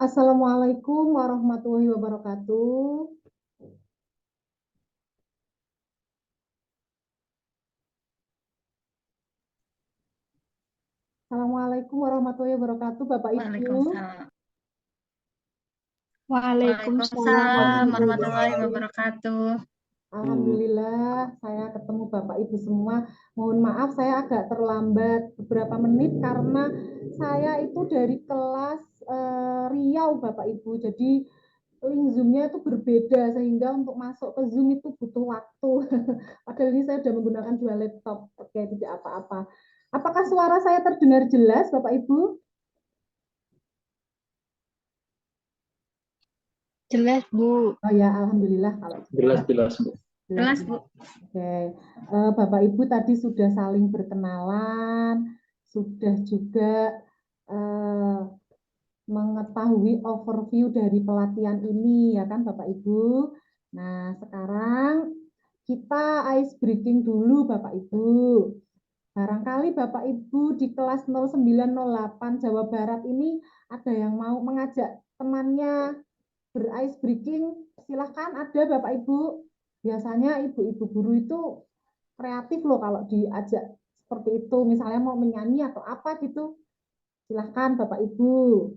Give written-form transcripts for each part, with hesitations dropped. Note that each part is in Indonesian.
Assalamualaikum warahmatullahi wabarakatuh. Assalamualaikum warahmatullahi wabarakatuh, Bapak Ibu. Waalaikumsalam. Waalaikumsalam Waalaikumsalam warahmatullahi warahmatullahi wabarakatuh. Alhamdulillah, saya ketemu Bapak Ibu semua. Mohon maaf, saya agak terlambat beberapa menit karena saya itu dari kelas Riau, Bapak Ibu. Jadi link Zoom-nya itu berbeda sehingga untuk masuk ke Zoom itu butuh waktu. Padahal ini saya sudah menggunakan dua laptop. Oke, tidak apa-apa. Apakah suara saya terdengar jelas, Bapak Ibu? Jelas, Bu. Oh ya, alhamdulillah kalau Jelas, Bu. Jelas, Bu. Oke, Bapak Ibu tadi sudah saling berkenalan, sudah juga mengetahui overview dari pelatihan ini, ya kan Bapak Ibu. Nah, sekarang kita ice breaking dulu Bapak Ibu. Barangkali Bapak Ibu di kelas 0908 Jawa Barat ini ada yang mau mengajak temannya ber-ice breaking, silahkan ada Bapak Ibu. Biasanya ibu-ibu guru itu kreatif loh kalau diajak seperti itu, misalnya mau menyanyi atau apa gitu. Silahkan Bapak Ibu.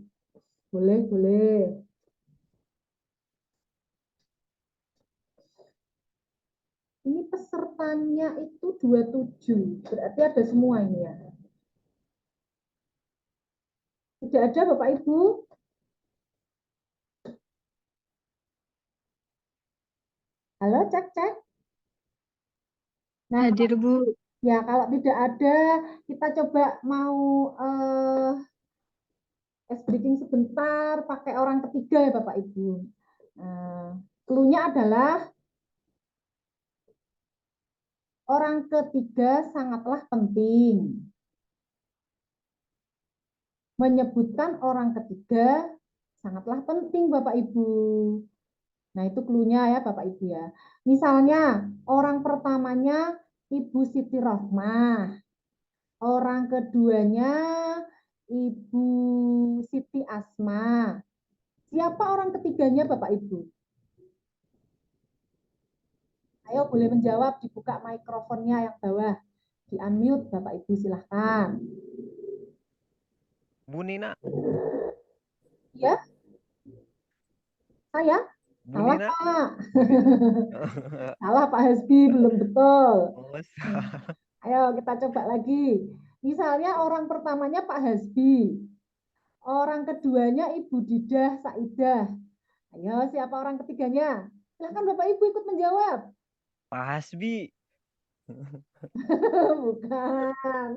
Boleh, boleh. Ini pesertanya itu 27, berarti ada semua ini ya. Tidak ada Bapak Ibu? Halo, cek, cek. Nah, Hadir, Bu. ya kalau tidak ada, kita coba mau ice breaking sebentar, pakai orang ketiga ya Bapak Ibu. Clue-nya adalah orang ketiga sangatlah penting. Menyebutkan orang ketiga sangatlah penting Bapak Ibu. Nah, itu clue-nya ya Bapak Ibu ya. Misalnya, orang pertamanya Ibu Siti Rohmah. Orang keduanya Ibu Siti Asma. Siapa orang ketiganya Bapak Ibu? Ayo boleh menjawab, dibuka mikrofonnya yang bawah. Di-unmute Bapak Ibu silahkan. Bu Nina. Ya? Saya? Bu Salah Nina. Pak. Salah Pak Hasbi, belum betul. Ayo kita coba lagi. Misalnya orang pertamanya Pak Hasbi. Orang keduanya Ibu Didah Saidah. Ayo siapa orang ketiganya? Silahkan Bapak Ibu ikut menjawab. Pak Hasbi. Bukan.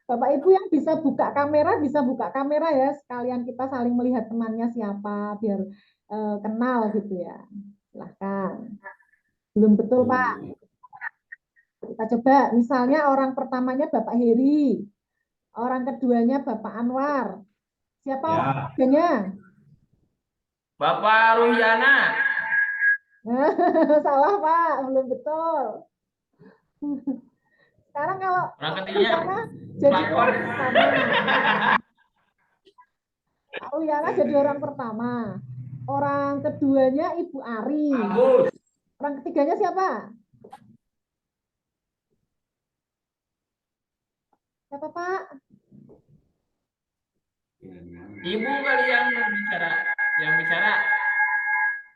Bapak Ibu yang bisa buka kamera ya. Sekalian kita saling melihat temannya siapa biar kenal gitu ya. Silahkan. Belum betul Pak. Kita coba. Misalnya orang pertamanya Bapak Heri. Orang keduanya Bapak Anwar. Siapa Ya. orang ketiganya? Bapak Ruhiana. Salah Pak, belum betul. Sekarang kalau Orang ketiganya jadi pelakor. orang pertama. Ruhiana jadi orang pertama. Orang keduanya Ibu Ari. Bagus. Orang ketiganya siapa? Siapa Pak? Ibu kali yang bicara. Yang bicara.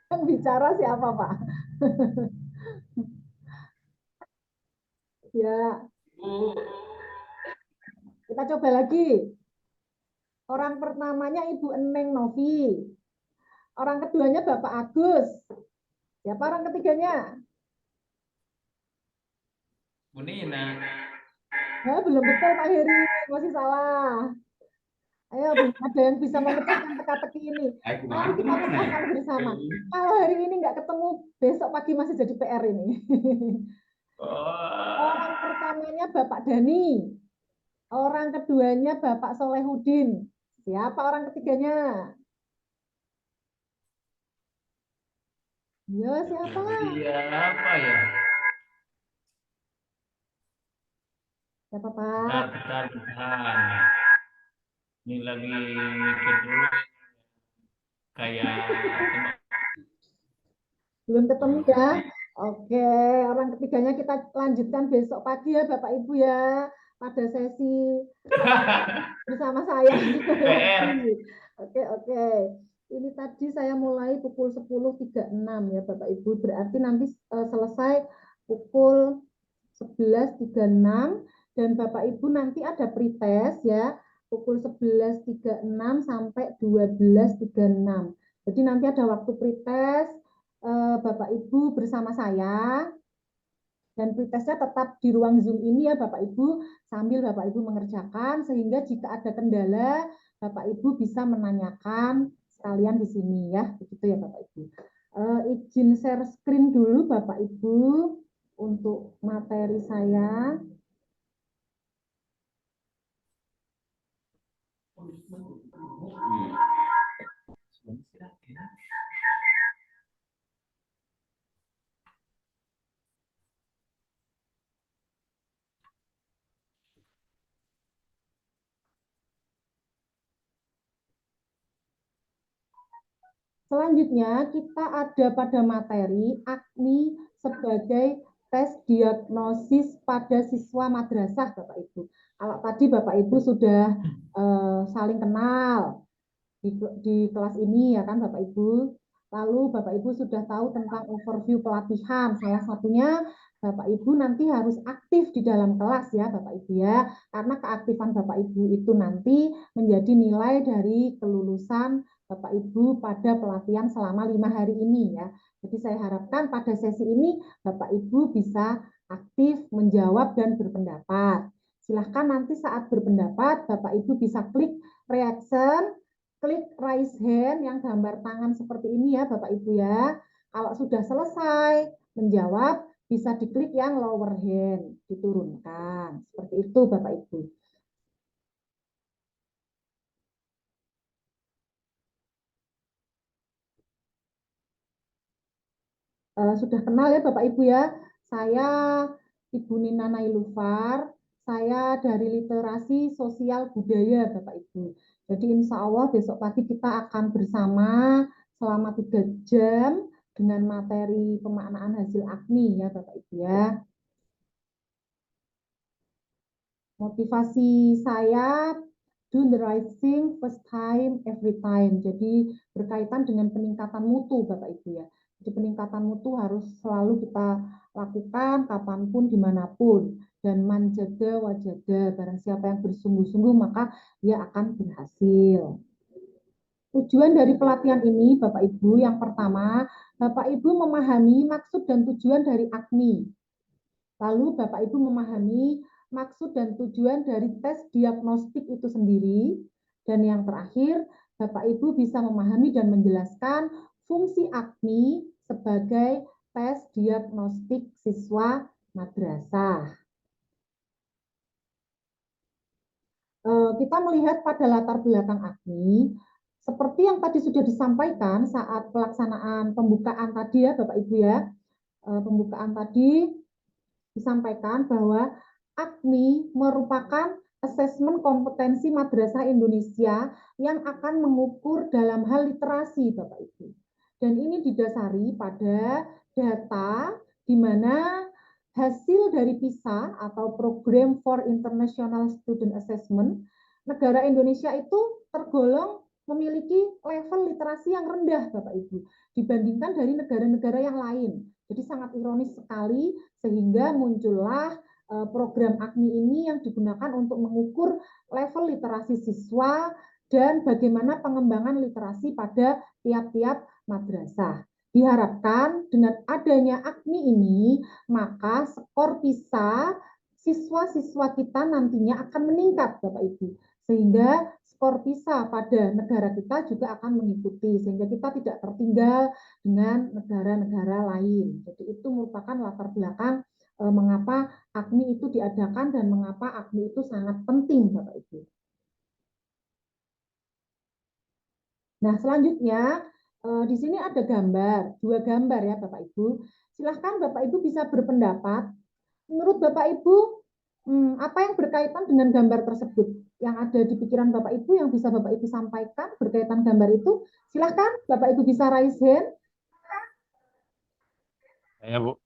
Yang bicara siapa Pak? Ya. Bu. Kita coba lagi. Orang pertamanya Ibu Eneng Novi. Orang keduanya Bapak Agus. Siapa orang ketiganya? Bu Nina. Ya, belum betul Pak Heri, masih salah. Ayo, ada yang bisa memecahkan teka-teki ini. Mari kita pecahkan bersama. Kalau hari ini nggak ketemu, besok pagi masih jadi PR ini. Orang pertamanya Bapak Dani. Orang keduanya Bapak Solehudin. Siapa orang ketiganya? Ya, siapa? Siapa ya? Siapa, Pak? Bentar. Ini lagi mikir dulu. kayak Belum ketemu ya? Oke, orang ketiganya kita lanjutkan besok pagi ya Bapak Ibu ya, pada sesi bersama saya. PR. Oke, oke. Ini tadi saya mulai pukul 10.36 ya Bapak Ibu, berarti nanti selesai pukul 11.36 dan Bapak Ibu nanti ada pretest ya, pukul 11.36 sampai 12.36. Jadi nanti ada waktu pretest Bapak Ibu bersama saya dan pretestnya tetap di ruang Zoom ini ya Bapak Ibu sambil Bapak Ibu mengerjakan sehingga jika ada kendala Bapak Ibu bisa menanyakan sekalian di sini ya, begitu ya Bapak Ibu. Izin share screen dulu Bapak Ibu untuk materi saya. Selanjutnya kita ada pada materi AKMI sebagai tes diagnosis pada siswa madrasah Bapak Ibu. Kalau tadi Bapak Ibu sudah saling kenal di kelas ini ya kan Bapak Ibu. Lalu Bapak Ibu sudah tahu tentang overview pelatihan. Salah satunya Bapak Ibu nanti harus aktif di dalam kelas ya Bapak Ibu ya. Karena keaktifan Bapak Ibu itu nanti menjadi nilai dari kelulusan Bapak Ibu pada pelatihan selama 5 hari ini ya. Jadi saya harapkan pada sesi ini Bapak Ibu bisa aktif menjawab dan berpendapat. Silahkan nanti saat berpendapat Bapak Ibu bisa klik reaction, klik raise hand yang gambar tangan seperti ini ya Bapak Ibu ya. Kalau sudah selesai menjawab bisa diklik yang lower hand, diturunkan. Seperti itu Bapak Ibu. Sudah kenal ya Bapak Ibu ya. Saya Ibu Nina Nailufar, saya dari Literasi Sosial Budaya Bapak Ibu. Jadi insya Allah besok pagi kita akan bersama selama 3 jam dengan materi pemaknaan hasil AKMI ya Bapak Ibu ya. Motivasi saya do the right thing first time every time. Jadi berkaitan dengan peningkatan mutu Bapak Ibu ya. Jadi peningkatan mutu harus selalu kita lakukan kapanpun dimanapun dan manjaga wajaga. Barang siapa yang bersungguh-sungguh maka dia akan berhasil. Tujuan dari pelatihan ini Bapak Ibu yang pertama Bapak Ibu memahami maksud dan tujuan dari AKMI. Lalu Bapak Ibu memahami maksud dan tujuan dari tes diagnostik itu sendiri. Dan yang terakhir, Bapak Ibu bisa memahami dan menjelaskan fungsi AKMI sebagai tes diagnostik siswa madrasah. Kita melihat pada latar belakang AKMI, seperti yang tadi sudah disampaikan saat pelaksanaan pembukaan tadi ya Bapak Ibu ya, pembukaan tadi disampaikan bahwa AKMI merupakan asesmen kompetensi madrasah Indonesia yang akan mengukur dalam hal literasi, Bapak Ibu. Dan ini didasari pada data di mana hasil dari PISA atau Program for International Student Assessment, negara Indonesia itu tergolong memiliki level literasi yang rendah, Bapak Ibu, dibandingkan dari negara-negara yang lain. Jadi sangat ironis sekali sehingga muncullah program AKMI ini yang digunakan untuk mengukur level literasi siswa dan bagaimana pengembangan literasi pada tiap-tiap madrasah. Diharapkan dengan adanya AKMI ini, maka skor PISA siswa-siswa kita nantinya akan meningkat, Bapak Ibu. Sehingga skor PISA pada negara kita juga akan mengikuti, sehingga kita tidak tertinggal dengan negara-negara lain. Jadi itu merupakan latar belakang mengapa AKMI itu diadakan dan mengapa AKMI itu sangat penting, Bapak Ibu. Nah, selanjutnya di sini ada gambar, 2 gambar ya Bapak Ibu. Silahkan Bapak Ibu bisa berpendapat. Menurut Bapak Ibu, Apa yang berkaitan dengan gambar tersebut? Yang ada di pikiran Bapak Ibu yang bisa Bapak Ibu sampaikan berkaitan gambar itu? Silahkan Bapak Ibu bisa raise hand. Ya, Bu.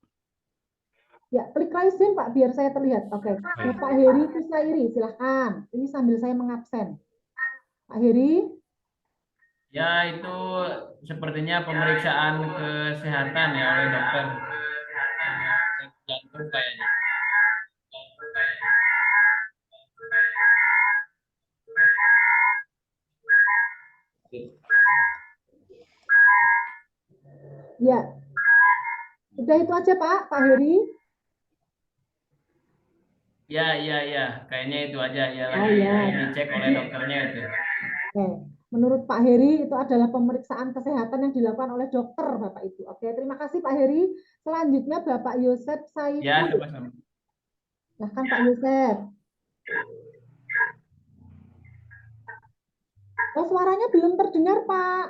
Ya, klik raise hand Pak biar saya terlihat. Oke. Bapak Heri Kusairi, silahkan. Ini sambil saya mengabsen. Pak Heri. Ya, itu sepertinya pemeriksaan kesehatan ya oleh dokter. Cek jantung kayaknya. Ya. Udah itu aja Pak Heri. Ya. Kayaknya itu aja ya Oh, lagi ya. dicek oleh dokternya itu. Oke. Menurut Pak Heri itu adalah pemeriksaan kesehatan yang dilakukan oleh dokter Bapak Ibu. Oke, terima kasih Pak Heri. Selanjutnya Bapak Yosep Saiful. Ya, sama-sama. Silahkan Pak Yosep. Oh, suaranya belum terdengar Pak.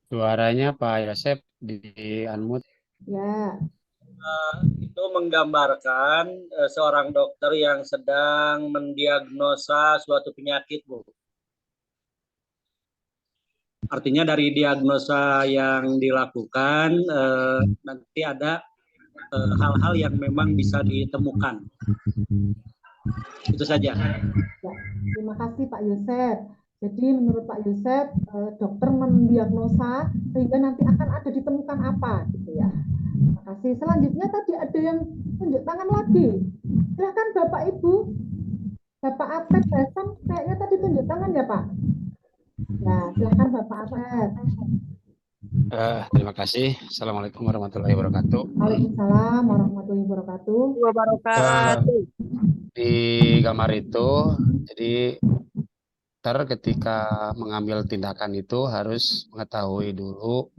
Suaranya Pak Yosep di unmute. Ya. Itu menggambarkan seorang dokter yang sedang mendiagnosa suatu penyakit, Bu. Artinya dari diagnosa yang dilakukan nanti ada hal-hal yang memang bisa ditemukan. Itu saja. Ya, terima kasih Pak Yosep. Jadi menurut Pak Yosep, dokter mendiagnosa sehingga nanti akan ada ditemukan apa, gitu ya. Terima kasih. Selanjutnya tadi ada yang tunjuk tangan lagi. Silakan Bapak Ibu. Bapak Atep Hasan kayaknya tadi tunjuk tangan ya Pak. Ya, silakan Bapak Atep. Terima kasih. Assalamualaikum warahmatullahi wabarakatuh. Waalaikumsalam warahmatullahi wabarakatuh. Di gambar itu, jadi dokter ketika mengambil tindakan itu harus mengetahui dulu,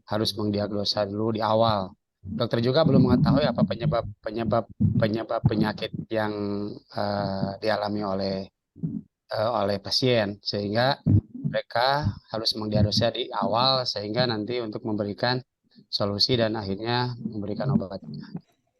harus mendiagnosa dulu di awal. Dokter juga belum mengetahui apa penyebab penyakit yang dialami oleh pasien, sehingga mereka harus mendiagnosa di awal sehingga nanti untuk memberikan solusi dan akhirnya memberikan obatnya.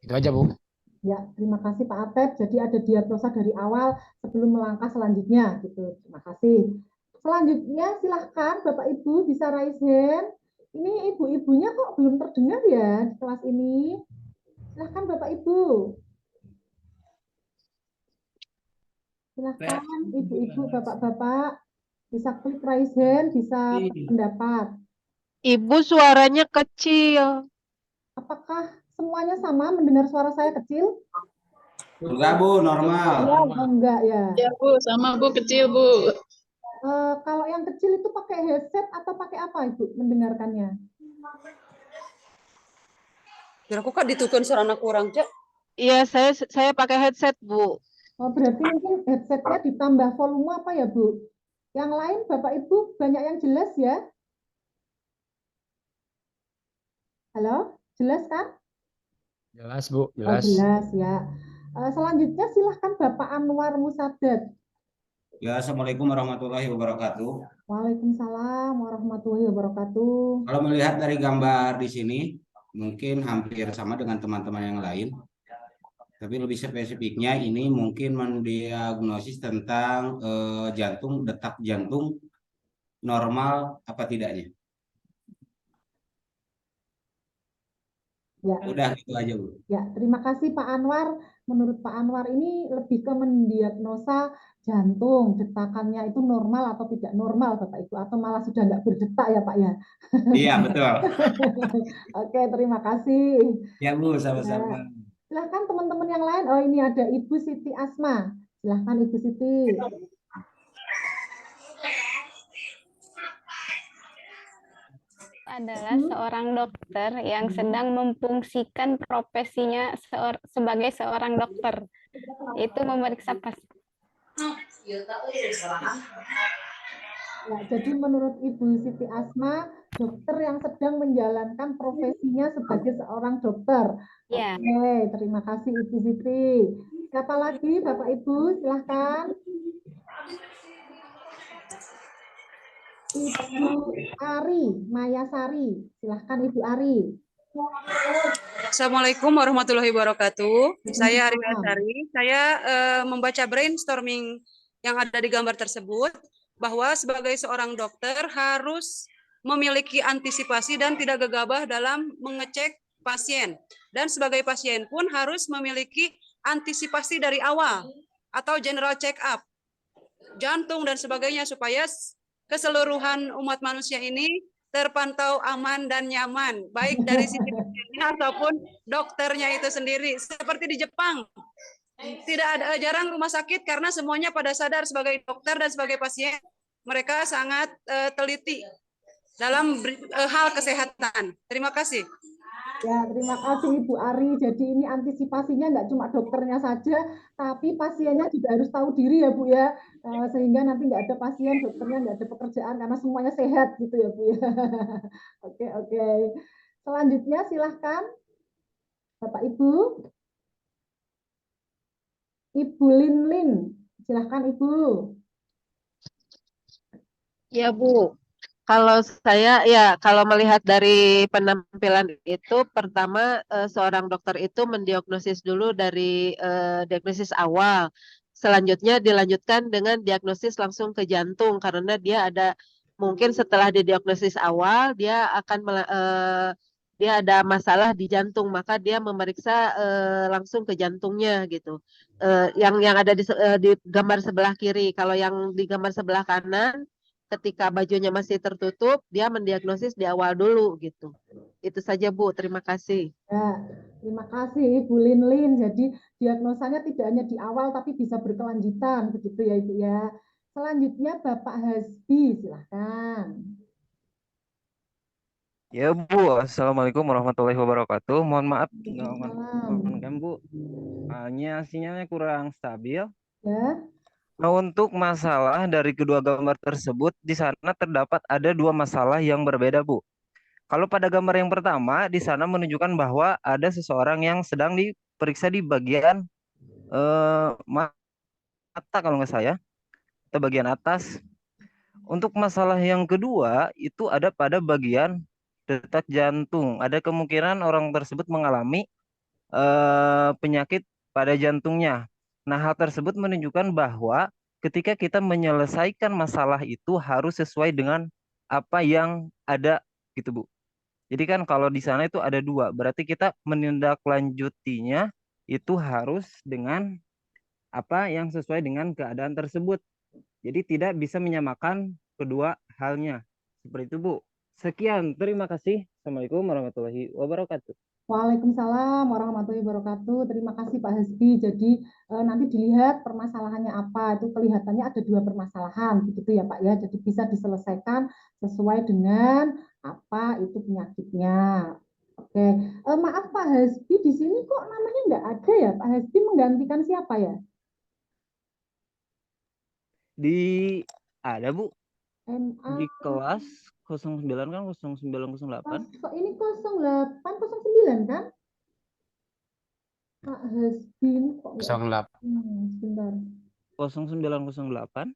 Itu aja, Bu. Ya, terima kasih Pak Atep. Jadi ada diagnosa dari awal sebelum melangkah selanjutnya, gitu. Terima kasih. Selanjutnya silahkan Bapak Ibu bisa raise hand. Ini ibu-ibunya kok belum terdengar ya di kelas ini. Silahkan Bapak Ibu. Silahkan ibu-ibu, bapak-bapak bisa klik raise hand, bisa berpendapat. Ibu suaranya kecil. Apakah semuanya sama mendengar suara saya kecil? Enggak, Bu, normal. Oh, enggak ya. Ya Bu, sama Bu, kecil Bu. Kalau yang kecil itu pakai headset atau pakai apa Ibu mendengarkannya? Kira kok ditukun suara anak kurang, Cak? Iya, saya pakai headset, Bu. Oh, berarti mungkin headsetnya ditambah volume apa ya Bu? Yang lain Bapak Ibu banyak yang jelas ya? Halo, jelas kan? Jelas, Bu. Oh, Jelas. jelas ya. Selanjutnya silahkan Bapak Anwar Musaddad. Ya, Assalamualaikum warahmatullahi wabarakatuh. Waalaikumsalam warahmatullahi wabarakatuh. Kalau melihat dari gambar di sini, mungkin hampir sama dengan teman-teman yang lain. Tapi lebih spesifiknya ini mungkin mendiagnosis tentang jantung, detak jantung normal apa tidaknya. Ya. Udah gitu aja, Bu. Ya, terima kasih Pak Anwar. Menurut Pak Anwar ini lebih ke mendiagnosa jantung, detakannya itu normal atau tidak normal Bapak Ibu, atau malah sudah nggak berdetak ya Pak ya? Iya, betul. Oke, terima kasih. Ya, Bu, sama-sama. Silahkan teman-teman yang lain. Oh, ini ada Ibu Siti Asma. Silahkan Ibu Siti. Adalah seorang dokter yang sedang memfungsikan profesinya sebagai seorang dokter, itu memeriksa pasien. Ya, jadi menurut Ibu Siti Asma, dokter yang sedang menjalankan profesinya sebagai seorang dokter. Ya. Oke, terima kasih Ibu Siti. Siapa lagi Bapak Ibu? Silahkan. Ibu Ari Mayasari, silahkan Ibu Ari. Assalamualaikum warahmatullahi wabarakatuh. Saya Arifin Waalaikumsalam. Asari. Saya membaca brainstorming yang ada di gambar tersebut bahwa sebagai seorang dokter harus memiliki antisipasi dan tidak gegabah dalam mengecek pasien. Dan sebagai pasien pun harus memiliki antisipasi dari awal atau general check up, jantung dan sebagainya supaya keseluruhan umat manusia ini terpantau aman dan nyaman, baik dari sisi pasiennya ataupun dokternya itu sendiri. Seperti di Jepang, tidak ada jarang rumah sakit karena semuanya pada sadar sebagai dokter dan sebagai pasien, mereka sangat teliti dalam hal kesehatan. Terima kasih. Ya, terima kasih Ibu Ari. Jadi ini antisipasinya nggak cuma dokternya saja, tapi pasiennya juga harus tahu diri ya Bu ya, sehingga nanti nggak ada pasien, dokternya nggak ada pekerjaan karena semuanya sehat gitu ya Bu ya. Oke, oke. Selanjutnya silahkan Bapak Ibu. Ibu Linlin, silahkan Ibu. Ya, Bu. Kalau saya, ya, kalau melihat dari penampilan itu, pertama seorang dokter itu mendiagnosis dulu dari diagnosis awal. Selanjutnya dilanjutkan dengan diagnosis langsung ke jantung, karena dia ada, mungkin setelah didiagnosis awal, dia ada masalah di jantung, maka dia memeriksa langsung ke jantungnya gitu. Yang ada di gambar sebelah kiri, kalau yang di gambar sebelah kanan, ketika bajunya masih tertutup, dia mendiagnosis di awal dulu gitu. Itu saja Bu, terima kasih. Ya, terima kasih Ibu Linlin. Jadi diagnosanya tidak hanya di awal tapi bisa berkelanjutan begitu ya Ibu ya. Selanjutnya Bapak Hasbi, silahkan. Ya Bu, Assalamualaikum warahmatullahi wabarakatuh. Mohon maaf Waalaikumsalam. mengganggu. Sinyalnya kurang stabil. Ya, Nah, untuk masalah dari kedua gambar tersebut, di sana terdapat ada dua masalah yang berbeda, Bu. Kalau pada gambar yang pertama, di sana menunjukkan bahwa ada seseorang yang sedang diperiksa di bagian mata kalau nggak saya, atau bagian atas. Untuk masalah yang kedua, itu ada pada bagian detak jantung. Ada kemungkinan orang tersebut mengalami penyakit pada jantungnya. Nah, hal tersebut menunjukkan bahwa ketika kita menyelesaikan masalah itu harus sesuai dengan apa yang ada gitu, Bu. Jadi kan kalau di sana itu ada dua, berarti kita menindaklanjutinya itu harus dengan apa yang sesuai dengan keadaan tersebut. Jadi tidak bisa menyamakan kedua halnya. Seperti itu, Bu. Sekian, terima kasih. Assalamualaikum warahmatullahi wabarakatuh. Waalaikumsalam warahmatullahi wabarakatuh. Terima kasih Pak Hasbi. Jadi nanti dilihat permasalahannya apa. Itu kelihatannya ada dua permasalahan, begitu ya Pak ya. Jadi bisa diselesaikan sesuai dengan apa itu penyakitnya. Oke, maaf Pak Hasbi, di sini kok namanya nggak ada ya? Pak Hasbi menggantikan siapa ya? Ada, Bu, MA. di kelas 09 kan 0908. Ini 08, 09 kan? Pak Hasbi kok nggak? 08. Sebentar. 0908.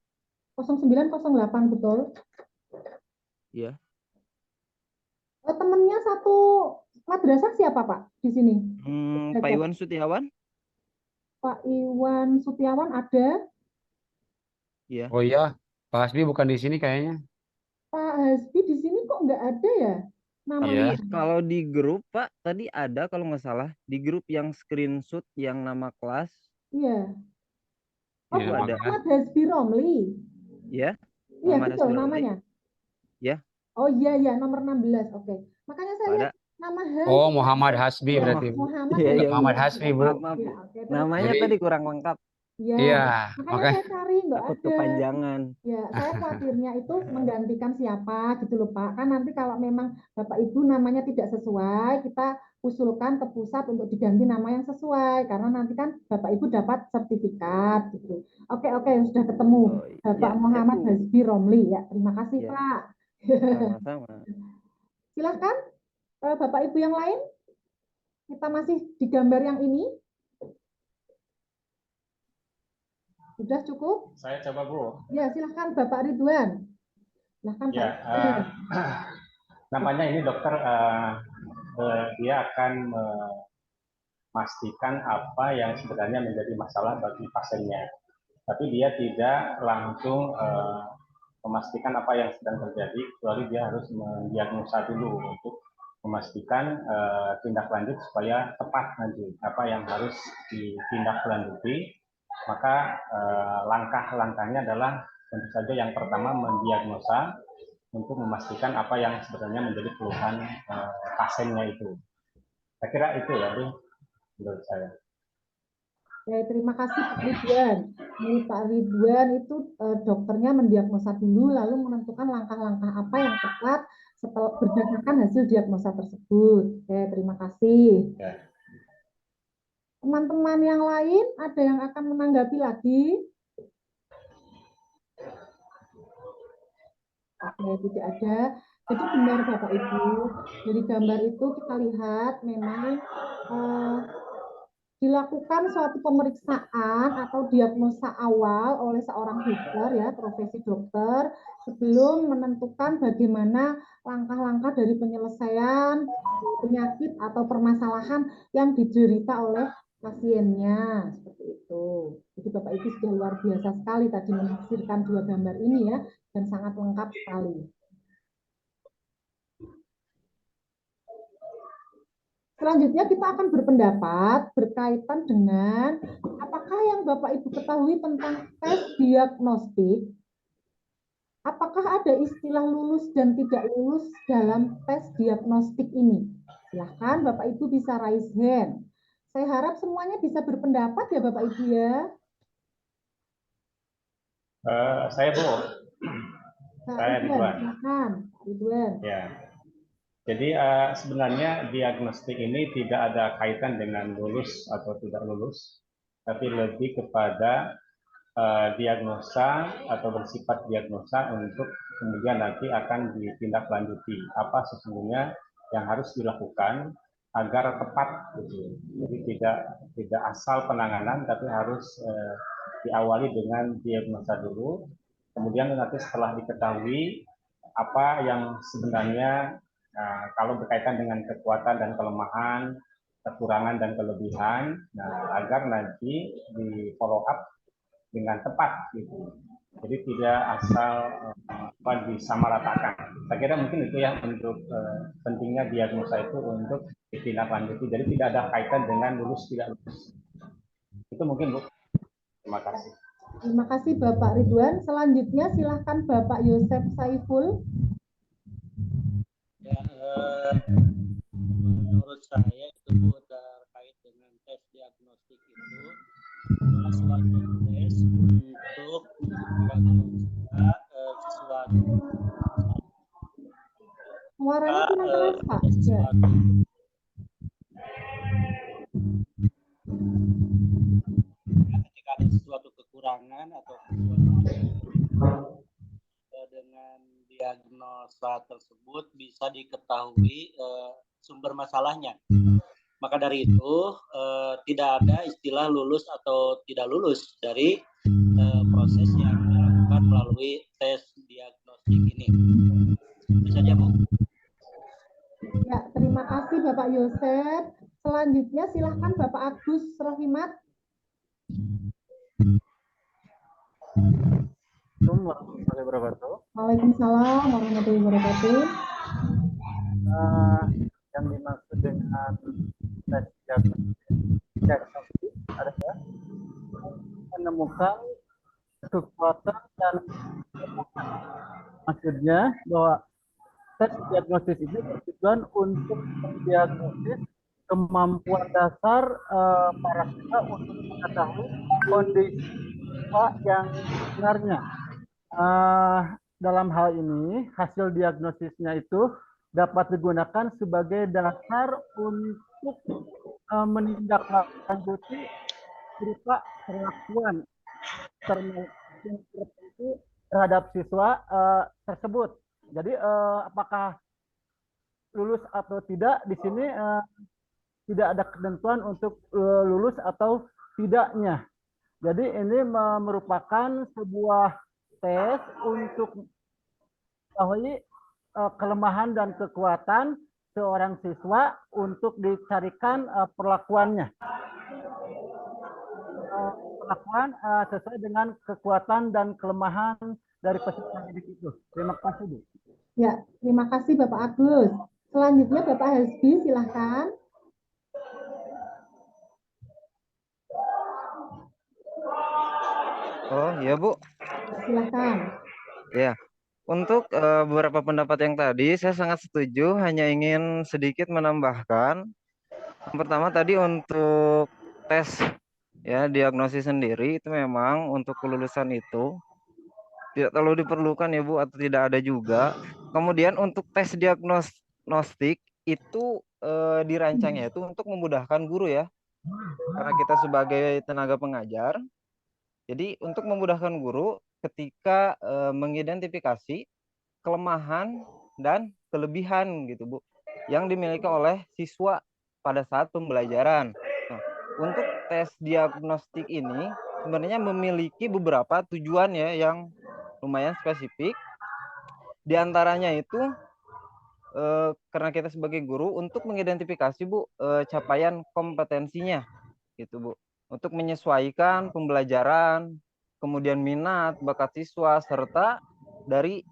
0908 betul. Ya. Temennya satu madrasah siapa Pak di sini? Pak Iwan Sutiawan. Pak Iwan Sutiawan ada. Ya. Oh iya, Pak Hasbi bukan di sini kayaknya. Pak Hasbi di sini kok nggak ada ya? Tapi Iya. kalau di grup Pak tadi ada kalau nggak salah di grup yang screenshot yang nama kelas. Iya. Oh, Iya, Muhammad makanya. Hasbi Romli. Ya. Iya Muhammad betul Hasbi Romli. namanya. Ya. Oh iya ya nomor 16. Oke. Makanya saya Ada. lihat nama Hasbi. Oh, Muhammad Hasbi Ya, berarti, Bu. Muhammad Iya, Hasbi. iya, Muhammad Hasbi, Bu. Maaf, Ya, Bu. oke, terus Namanya Jadi, tadi kurang lengkap. ya, iya, makanya makanya. saya cari nggak Takut ada. kepanjangan. Ya, saya khawatirnya itu menggantikan siapa gitu loh Pak. Kan nanti kalau memang Bapak Ibu namanya tidak sesuai, kita usulkan ke pusat untuk diganti nama yang sesuai. Karena nanti kan Bapak Ibu dapat sertifikat gitu. Oke, sudah ketemu. Oh, Bapak ya, siap, Muhammad Bu. Hasbi Romli ya. Terima kasih Ya, Pak. sama-sama. Silahkan Bapak Ibu yang lain. Kita masih di gambar yang ini. Sudah cukup? Saya coba, Bu. Ya, silahkan Bapak Ridwan. Silahkan Ya, Pak. namanya ini dokter dia akan memastikan apa yang sebenarnya menjadi masalah bagi pasiennya. Tapi dia tidak langsung memastikan apa yang sedang terjadi, kecuali dia harus mendiagnosa dulu untuk memastikan tindak lanjut supaya tepat nanti apa yang harus ditindaklanjuti. Maka langkah-langkahnya adalah tentu saja yang pertama mendiagnosa untuk memastikan apa yang sebenarnya menjadi keluhan pasiennya itu. Saya kira itu ya, Bu, menurut saya. Ya, terima kasih Pak Ridwan. Menurut Pak Ridwan itu dokternya mendiagnosa dulu lalu menentukan langkah-langkah apa yang tepat setelah berdasarkan hasil diagnosa tersebut. Oke, terima kasih. Ya. Teman-teman yang lain ada yang akan menanggapi lagi? Oke, tidak ada. Jadi benar Bapak Ibu, dari gambar itu kita lihat memang dilakukan suatu pemeriksaan atau diagnosa awal oleh seorang dokter ya, profesi dokter, sebelum menentukan bagaimana langkah-langkah dari penyelesaian penyakit atau permasalahan yang diderita oleh pasiennya, seperti itu. Jadi Bapak Ibu sudah luar biasa sekali tadi menafsirkan dua gambar ini ya, dan sangat lengkap sekali. Selanjutnya kita akan berpendapat berkaitan dengan apakah yang Bapak Ibu ketahui tentang tes diagnostik, apakah ada istilah lulus dan tidak lulus dalam tes diagnostik ini? Silahkan Bapak Ibu bisa raise hand. Saya harap semuanya bisa berpendapat ya Bapak Ibu ya. Saya Bu. Saya Ridwan. Silakan Pak Ridwan. Ya. Jadi sebenarnya diagnostik ini tidak ada kaitan dengan lulus atau tidak lulus, tapi lebih kepada diagnosa atau bersifat diagnosa untuk kemudian nanti akan ditindaklanjuti apa sesungguhnya yang harus dilakukan agar tepat gitu. Jadi tidak asal penanganan, tapi harus diawali dengan diagnosa dulu, kemudian nanti setelah diketahui apa yang sebenarnya kalau berkaitan dengan kekuatan dan kelemahan, kekurangan dan kelebihan, agar nanti di follow up dengan tepat gitu. Jadi tidak asal disamaratakan. Saya kira mungkin itu yang untuk pentingnya diagnosa itu untuk ditindaklanjuti. Jadi tidak ada kaitan dengan lulus tidak lulus. Itu mungkin Bu. Terima kasih. Terima kasih Bapak Ridwan. Selanjutnya silahkan Bapak Yosef Saiful. Ya, menurut saya itu Bu, terkait dengan tes diagnostik itu adalah suatu tes untuk mendiagnosa sesuatu. Suaranya kurang keras Pak. Ya. Ketika ada sesuatu kekurangan atau sesuatu dengan diagnosa tersebut bisa diketahui sumber masalahnya. Maka dari itu tidak ada istilah lulus atau tidak lulus dari proses yang dilakukan melalui tes diagnostik ini. Itu saja Bu. Ya, terima kasih Bapak Yosef. Selanjutnya silahkan Bapak Agus Rohimat. Waalaikumsalam warahmatullahi wabarakatuh. Yang dimaksud dengan tes diagnostik adalah menemukan kekuatan dan kelemahan. Maksudnya bahwa tes diagnostis ini bertujuan untuk mendiagnosis kemampuan dasar para siswa untuk mengetahui kondisi yang sebenarnya. Dalam hal ini, hasil diagnosisnya itu dapat digunakan sebagai dasar untuk menindaklanjuti berupa perlakuan tertentu terhadap siswa tersebut. Jadi apakah lulus atau tidak, di sini tidak ada ketentuan untuk lulus atau tidaknya. Jadi ini merupakan sebuah tes untuk mengetahui kelemahan dan kekuatan seorang siswa untuk dicarikan perlakuannya. Perlakuan sesuai dengan kekuatan dan kelemahan dari peserta didik itu. Terima kasih, Bu. Ya, terima kasih Bapak Agus. Selanjutnya Bapak Hasbi, silahkan. Oh iya Bu, Silahkan. ya. Untuk beberapa pendapat yang tadi saya sangat setuju. Hanya ingin sedikit menambahkan. Yang pertama tadi untuk tes ya diagnosis sendiri itu memang untuk kelulusan itu tidak terlalu diperlukan ya Bu, atau tidak ada juga. Kemudian untuk tes diagnostik itu dirancangnya itu untuk memudahkan guru ya, karena kita sebagai tenaga pengajar. Jadi untuk memudahkan guru ketika mengidentifikasi kelemahan dan kelebihan gitu Bu, yang dimiliki oleh siswa pada saat pembelajaran. Nah, untuk tes diagnostik ini sebenarnya memiliki beberapa tujuan ya yang lumayan spesifik. Di antaranya itu karena kita sebagai guru untuk mengidentifikasi Bu capaian kompetensinya gitu Bu, untuk menyesuaikan pembelajaran, kemudian minat, bakat siswa, serta dari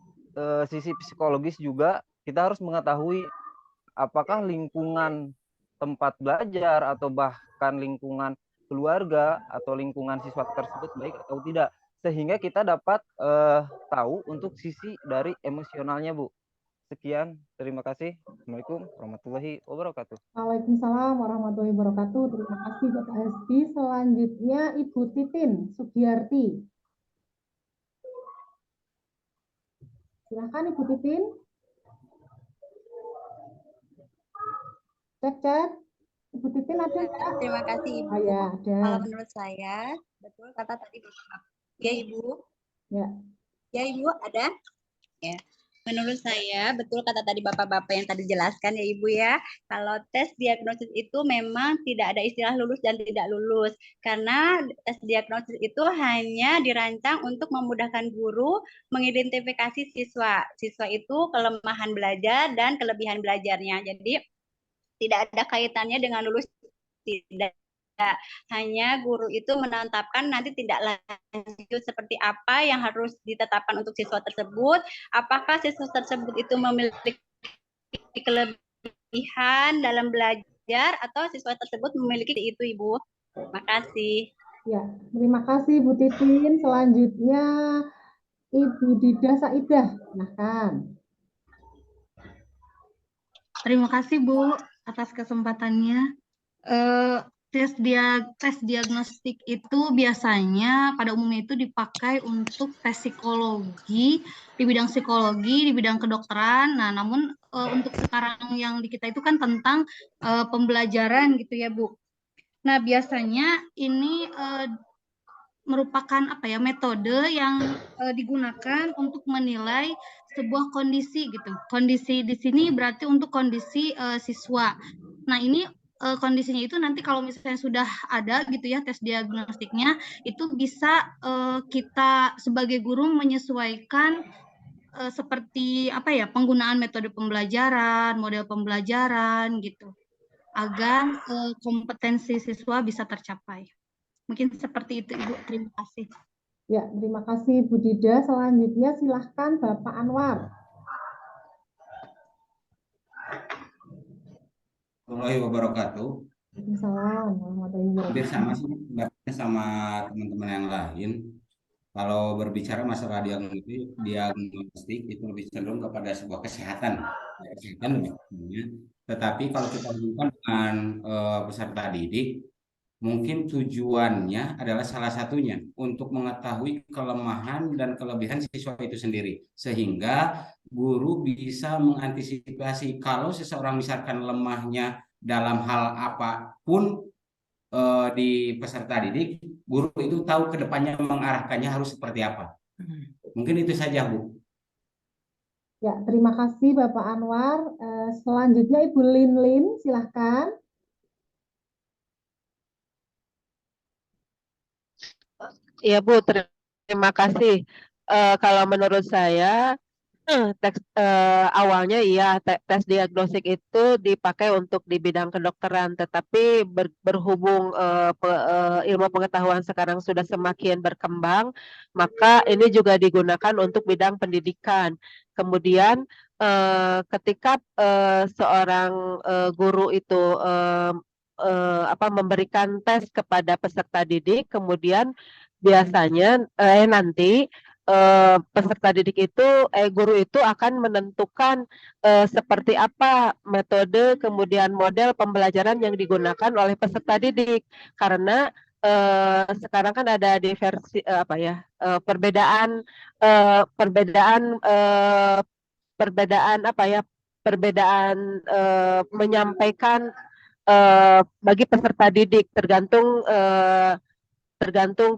sisi psikologis juga kita harus mengetahui apakah lingkungan tempat belajar atau bahkan lingkungan keluarga atau lingkungan siswa tersebut baik atau tidak, sehingga kita dapat tahu untuk sisi dari emosionalnya Bu. Sekian, terima kasih. Assalamualaikum warahmatullahi wabarakatuh. Waalaikumsalam warahmatullahi wabarakatuh. Terima kasih Bapak Hasbi. Selanjutnya Ibu Titin Sugiyarti. Silakan Ibu Titin. Cek. Ibu Titin ada nggak? Terima kasih Ibu. Oh ya, ada. Kalau menurut saya, betul kata tadi Bapak. Ya Ibu. Ya. Ya Ibu, ada? Ya. Menurut saya, betul kata tadi Bapak-Bapak yang tadi jelaskan ya Ibu ya. Kalau tes diagnosis itu memang tidak ada istilah lulus dan tidak lulus. Karena tes diagnosis itu hanya dirancang untuk memudahkan guru mengidentifikasi siswa. Siswa itu kelemahan belajar dan kelebihan belajarnya. Jadi tidak ada kaitannya dengan lulus, tidak. Hanya guru itu menetapkan nanti tindak lanjut seperti apa yang harus ditetapkan untuk siswa tersebut, apakah siswa tersebut itu memiliki kelebihan dalam belajar atau siswa tersebut memiliki itu Ibu. Terima kasih. Ya, terima kasih Bu Titin. Selanjutnya Ibu Dida Saidah, silahkan. Terima kasih Bu atas kesempatannya. Tes diagnostik itu biasanya pada umumnya itu dipakai untuk tes psikologi, di bidang psikologi, di bidang kedokteran. Nah, namun untuk sekarang yang di kita itu kan tentang pembelajaran gitu ya Bu. Nah, biasanya ini merupakan metode yang digunakan untuk menilai sebuah kondisi gitu. Kondisi di sini berarti untuk kondisi siswa. Nah, ini kondisinya itu nanti kalau misalnya sudah ada gitu ya tes diagnostiknya, itu bisa kita sebagai guru menyesuaikan seperti penggunaan metode pembelajaran, model pembelajaran gitu, agar kompetensi siswa bisa tercapai. Mungkin seperti itu Ibu. Terima kasih. Ya, terima kasih Bu Dida. Selanjutnya silahkan Bapak Anwar. Warahmatullahi wabarakatuh. Waalaikumsalam warahmatullahi Hampir wabarakatuh. sama sih sama teman-teman yang lain. Kalau berbicara masalah diagnostik itu lebih cenderung kepada sebuah kesehatan, tetapi kalau kita hubungkan dengan peserta didik, mungkin tujuannya adalah salah satunya untuk mengetahui kelemahan dan kelebihan siswa itu sendiri, sehingga guru bisa mengantisipasi kalau seseorang misalkan lemahnya dalam hal apapun di peserta didik, guru itu tahu ke depannya mengarahkannya harus seperti apa. Mungkin itu saja, Bu. Ya, terima kasih Bapak Anwar. Selanjutnya Ibu Lin, silahkan. Ya Bu, terima kasih. Kalau menurut saya Awalnya iya tes diagnostik itu dipakai untuk di bidang kedokteran, tetapi berhubung ilmu pengetahuan sekarang sudah semakin berkembang, maka ini juga digunakan untuk bidang pendidikan. Kemudian ketika seorang guru itu memberikan tes kepada peserta didik, kemudian biasanya nanti peserta didik itu guru itu akan menentukan seperti apa metode kemudian model pembelajaran yang digunakan oleh peserta didik, karena sekarang kan ada diversi perbedaan menyampaikan bagi peserta didik, tergantung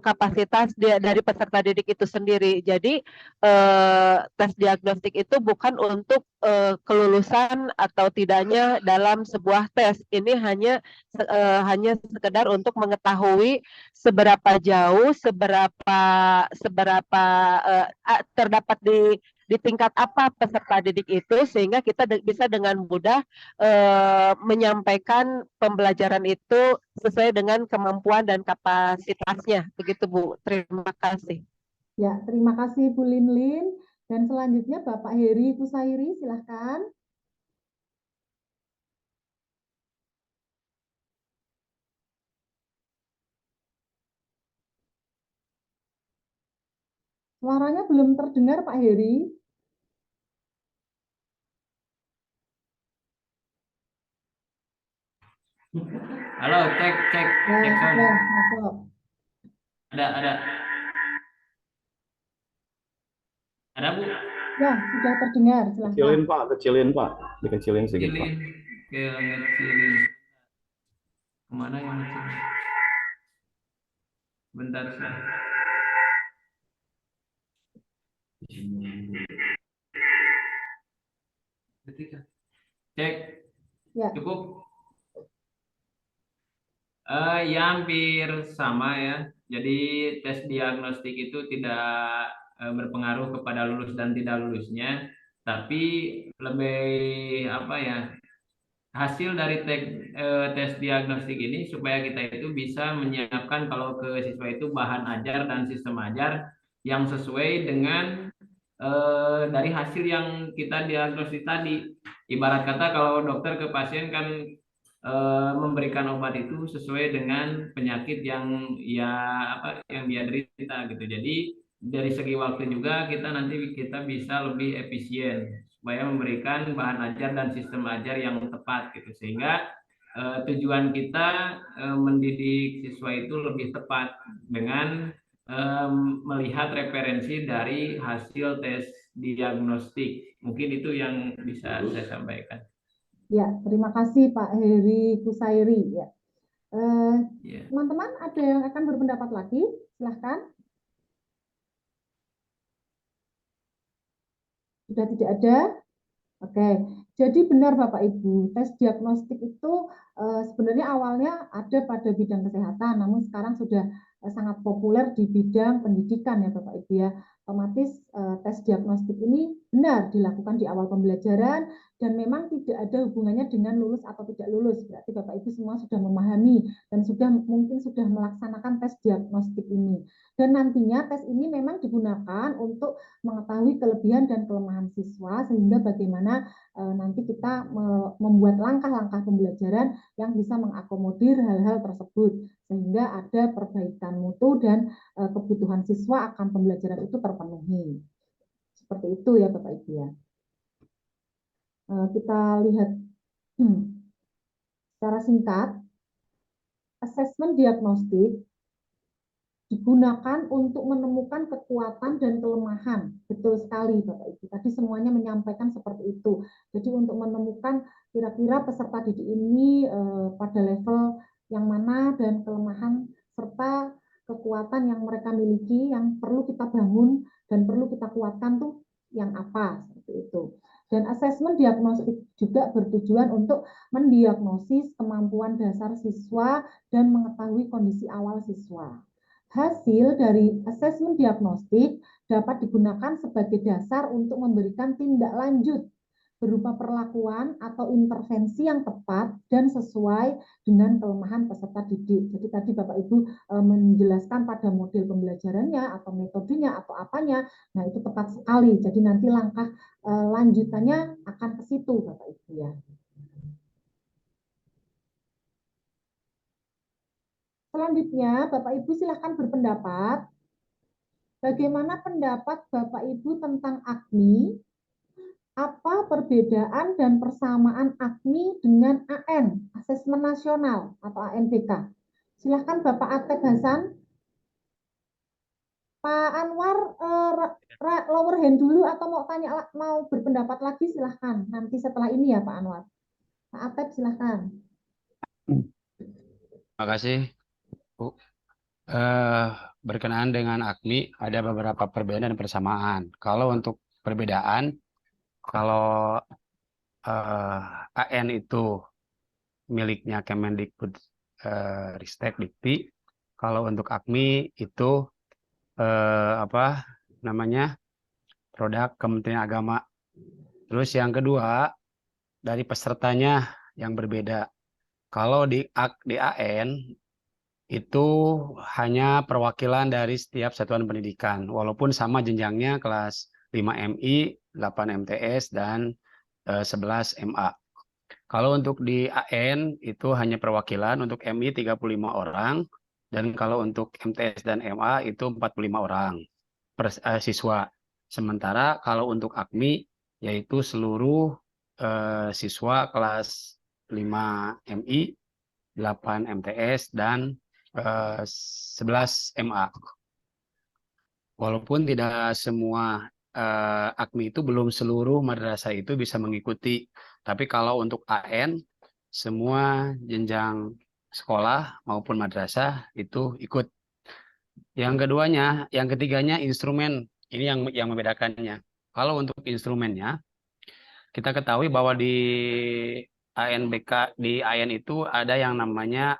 kapasitas dari peserta didik itu sendiri. Jadi tes diagnostik itu bukan untuk kelulusan atau tidaknya dalam sebuah tes. Ini hanya sekedar untuk mengetahui seberapa jauh, seberapa terdapat di tingkat apa peserta didik itu, sehingga kita bisa dengan mudah menyampaikan pembelajaran itu sesuai dengan kemampuan dan kapasitasnya. Begitu Bu, terima kasih. Ya, terima kasih Bu Linlin. Dan selanjutnya Bapak Heri Kusairi, silahkan. Suaranya belum terdengar Pak Heri. Halo, cek sound. Ya, masuk. Ada Bu? Ya, sudah terdengar. Silahkan. Kecilin Pak, dikecilin sedikit Pak. Kecilin. Kemana yang kecil? Bentar sih. Cek. Ya. Cukup. Ya hampir sama ya. Jadi tes diagnostik itu tidak berpengaruh kepada lulus dan tidak lulusnya, tapi lebih hasil dari tes diagnostik ini supaya kita itu bisa menyiapkan kalau ke siswa itu bahan ajar dan sistem ajar yang sesuai dengan dari hasil yang kita diagnostik tadi. Ibarat kata kalau dokter ke pasien kan memberikan obat itu sesuai dengan penyakit yang dia derita gitu. Jadi dari segi waktu juga kita bisa lebih efisien supaya memberikan bahan ajar dan sistem ajar yang tepat gitu, sehingga tujuan kita mendidik siswa itu lebih tepat dengan melihat referensi dari hasil tes diagnostik. Mungkin itu yang bisa saya sampaikan. Ya, terima kasih Pak Heri Kusairi. Ya. Teman-teman ada yang akan berpendapat lagi? Silahkan. Sudah tidak ada? Oke, jadi benar Bapak Ibu, tes diagnostik itu sebenarnya awalnya ada pada bidang kesehatan, namun sekarang sudah sangat populer di bidang pendidikan ya Bapak Ibu ya. Otomatis tes diagnostik ini benar dilakukan di awal pembelajaran dan memang tidak ada hubungannya dengan lulus atau tidak lulus. Berarti Bapak Ibu semua sudah memahami dan mungkin sudah melaksanakan tes diagnostik ini. Dan nantinya tes ini memang digunakan untuk mengetahui kelebihan dan kelemahan siswa, sehingga bagaimana nanti kita membuat langkah-langkah pembelajaran yang bisa mengakomodir hal-hal tersebut, sehingga ada perbaikan mutu dan kebutuhan siswa akan pembelajaran itu terpenuhi. Seperti itu ya Bapak Ibu ya. Kita lihat secara singkat, asesmen diagnostik digunakan untuk menemukan kekuatan dan kelemahan. Betul sekali Bapak Ibu. Tadi semuanya menyampaikan seperti itu. Jadi untuk menemukan kira-kira peserta didik ini pada level yang mana dan kelemahan serta kekuatan yang mereka miliki yang perlu kita bangun dan perlu kita kuatkan tuh yang apa, seperti itu. Dan asesmen diagnostik juga bertujuan untuk mendiagnosis kemampuan dasar siswa dan mengetahui kondisi awal siswa. Hasil dari asesmen diagnostik dapat digunakan sebagai dasar untuk memberikan tindak lanjut berupa perlakuan atau intervensi yang tepat dan sesuai dengan kelemahan peserta didik. Jadi tadi Bapak Ibu menjelaskan pada model pembelajarannya atau metodenya atau apanya, nah itu tepat sekali. Jadi nanti langkah lanjutannya akan ke situ Bapak Ibu ya. Selanjutnya Bapak Ibu silahkan berpendapat. Bagaimana pendapat Bapak Ibu tentang AKMI? Apa perbedaan dan persamaan AKMI dengan AN, Asesmen Nasional atau ANBK? Silahkan Bapak Atep Hasan. Pak Anwar, lower hand dulu atau mau berpendapat lagi silahkan. Nanti setelah ini ya Pak Anwar. Pak Atep silahkan. Terima kasih, Bu. Berkenaan dengan AKMI, ada beberapa perbedaan dan persamaan. Kalau untuk perbedaan, kalau AN itu miliknya Kemendikbud Ristek Dikti, kalau untuk AKMI itu produk Kementerian Agama. Terus yang kedua, dari pesertanya yang berbeda. Kalau di AN itu hanya perwakilan dari setiap satuan pendidikan, walaupun sama jenjangnya kelas 5 MI, 8 MTS, dan 11 MA. Kalau untuk di AN itu hanya perwakilan, untuk MI 35 orang, dan kalau untuk MTS dan MA itu 45 orang per siswa. Sementara kalau untuk AKMI yaitu seluruh siswa kelas 5 MI, 8 MTS, dan 11 MA. Walaupun tidak semua AKMI itu belum seluruh madrasah itu bisa mengikuti. Tapi kalau untuk AN, semua jenjang sekolah maupun madrasah itu ikut. Yang ketiganya instrumen. Ini yang membedakannya. Kalau untuk instrumennya, kita ketahui bahwa di ANBK, di AN itu ada yang namanya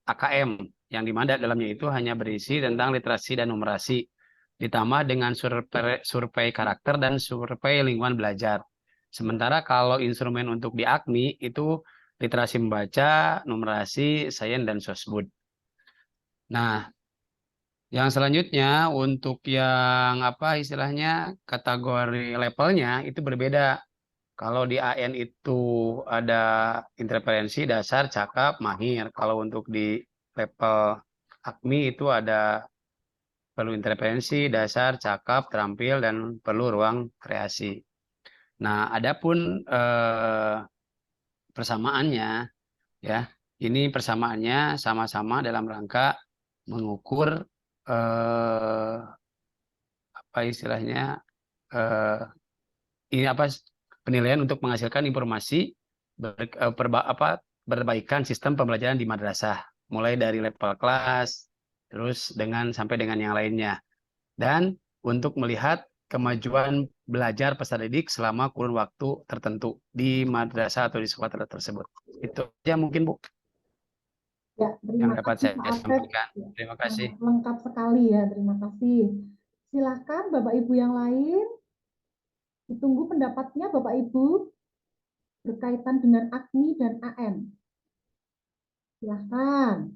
AKM, yang dimana dalamnya itu hanya berisi tentang literasi dan numerasi, ditambah dengan survei karakter dan survei lingkungan belajar. Sementara kalau instrumen untuk di AKMI itu literasi membaca, numerasi, sains, dan sosbud. Nah, yang selanjutnya untuk yang kategori levelnya itu berbeda. Kalau di AN itu ada interferensi, dasar, cakap, mahir. Kalau untuk di level AKMI itu ada perlu intervensi, dasar, cakap, terampil, dan perlu ruang kreasi. Nah, adapun persamaannya, ya, ini persamaannya sama-sama dalam rangka mengukur penilaian untuk menghasilkan informasi perbaikan sistem pembelajaran di madrasah, mulai dari level kelas, terus sampai dengan yang lainnya. Dan untuk melihat kemajuan belajar peserta didik selama kurun waktu tertentu di madrasah atau di sekolah tersebut. Itu aja mungkin, Bu. Ya, yang terima dapat kasih saya Pak Atep. sampaikan. Terima kasih. Lengkap sekali ya, terima kasih. Silakan Bapak Ibu yang lain. Ditunggu pendapatnya Bapak Ibu berkaitan dengan AKMI dan AN. Silahkan.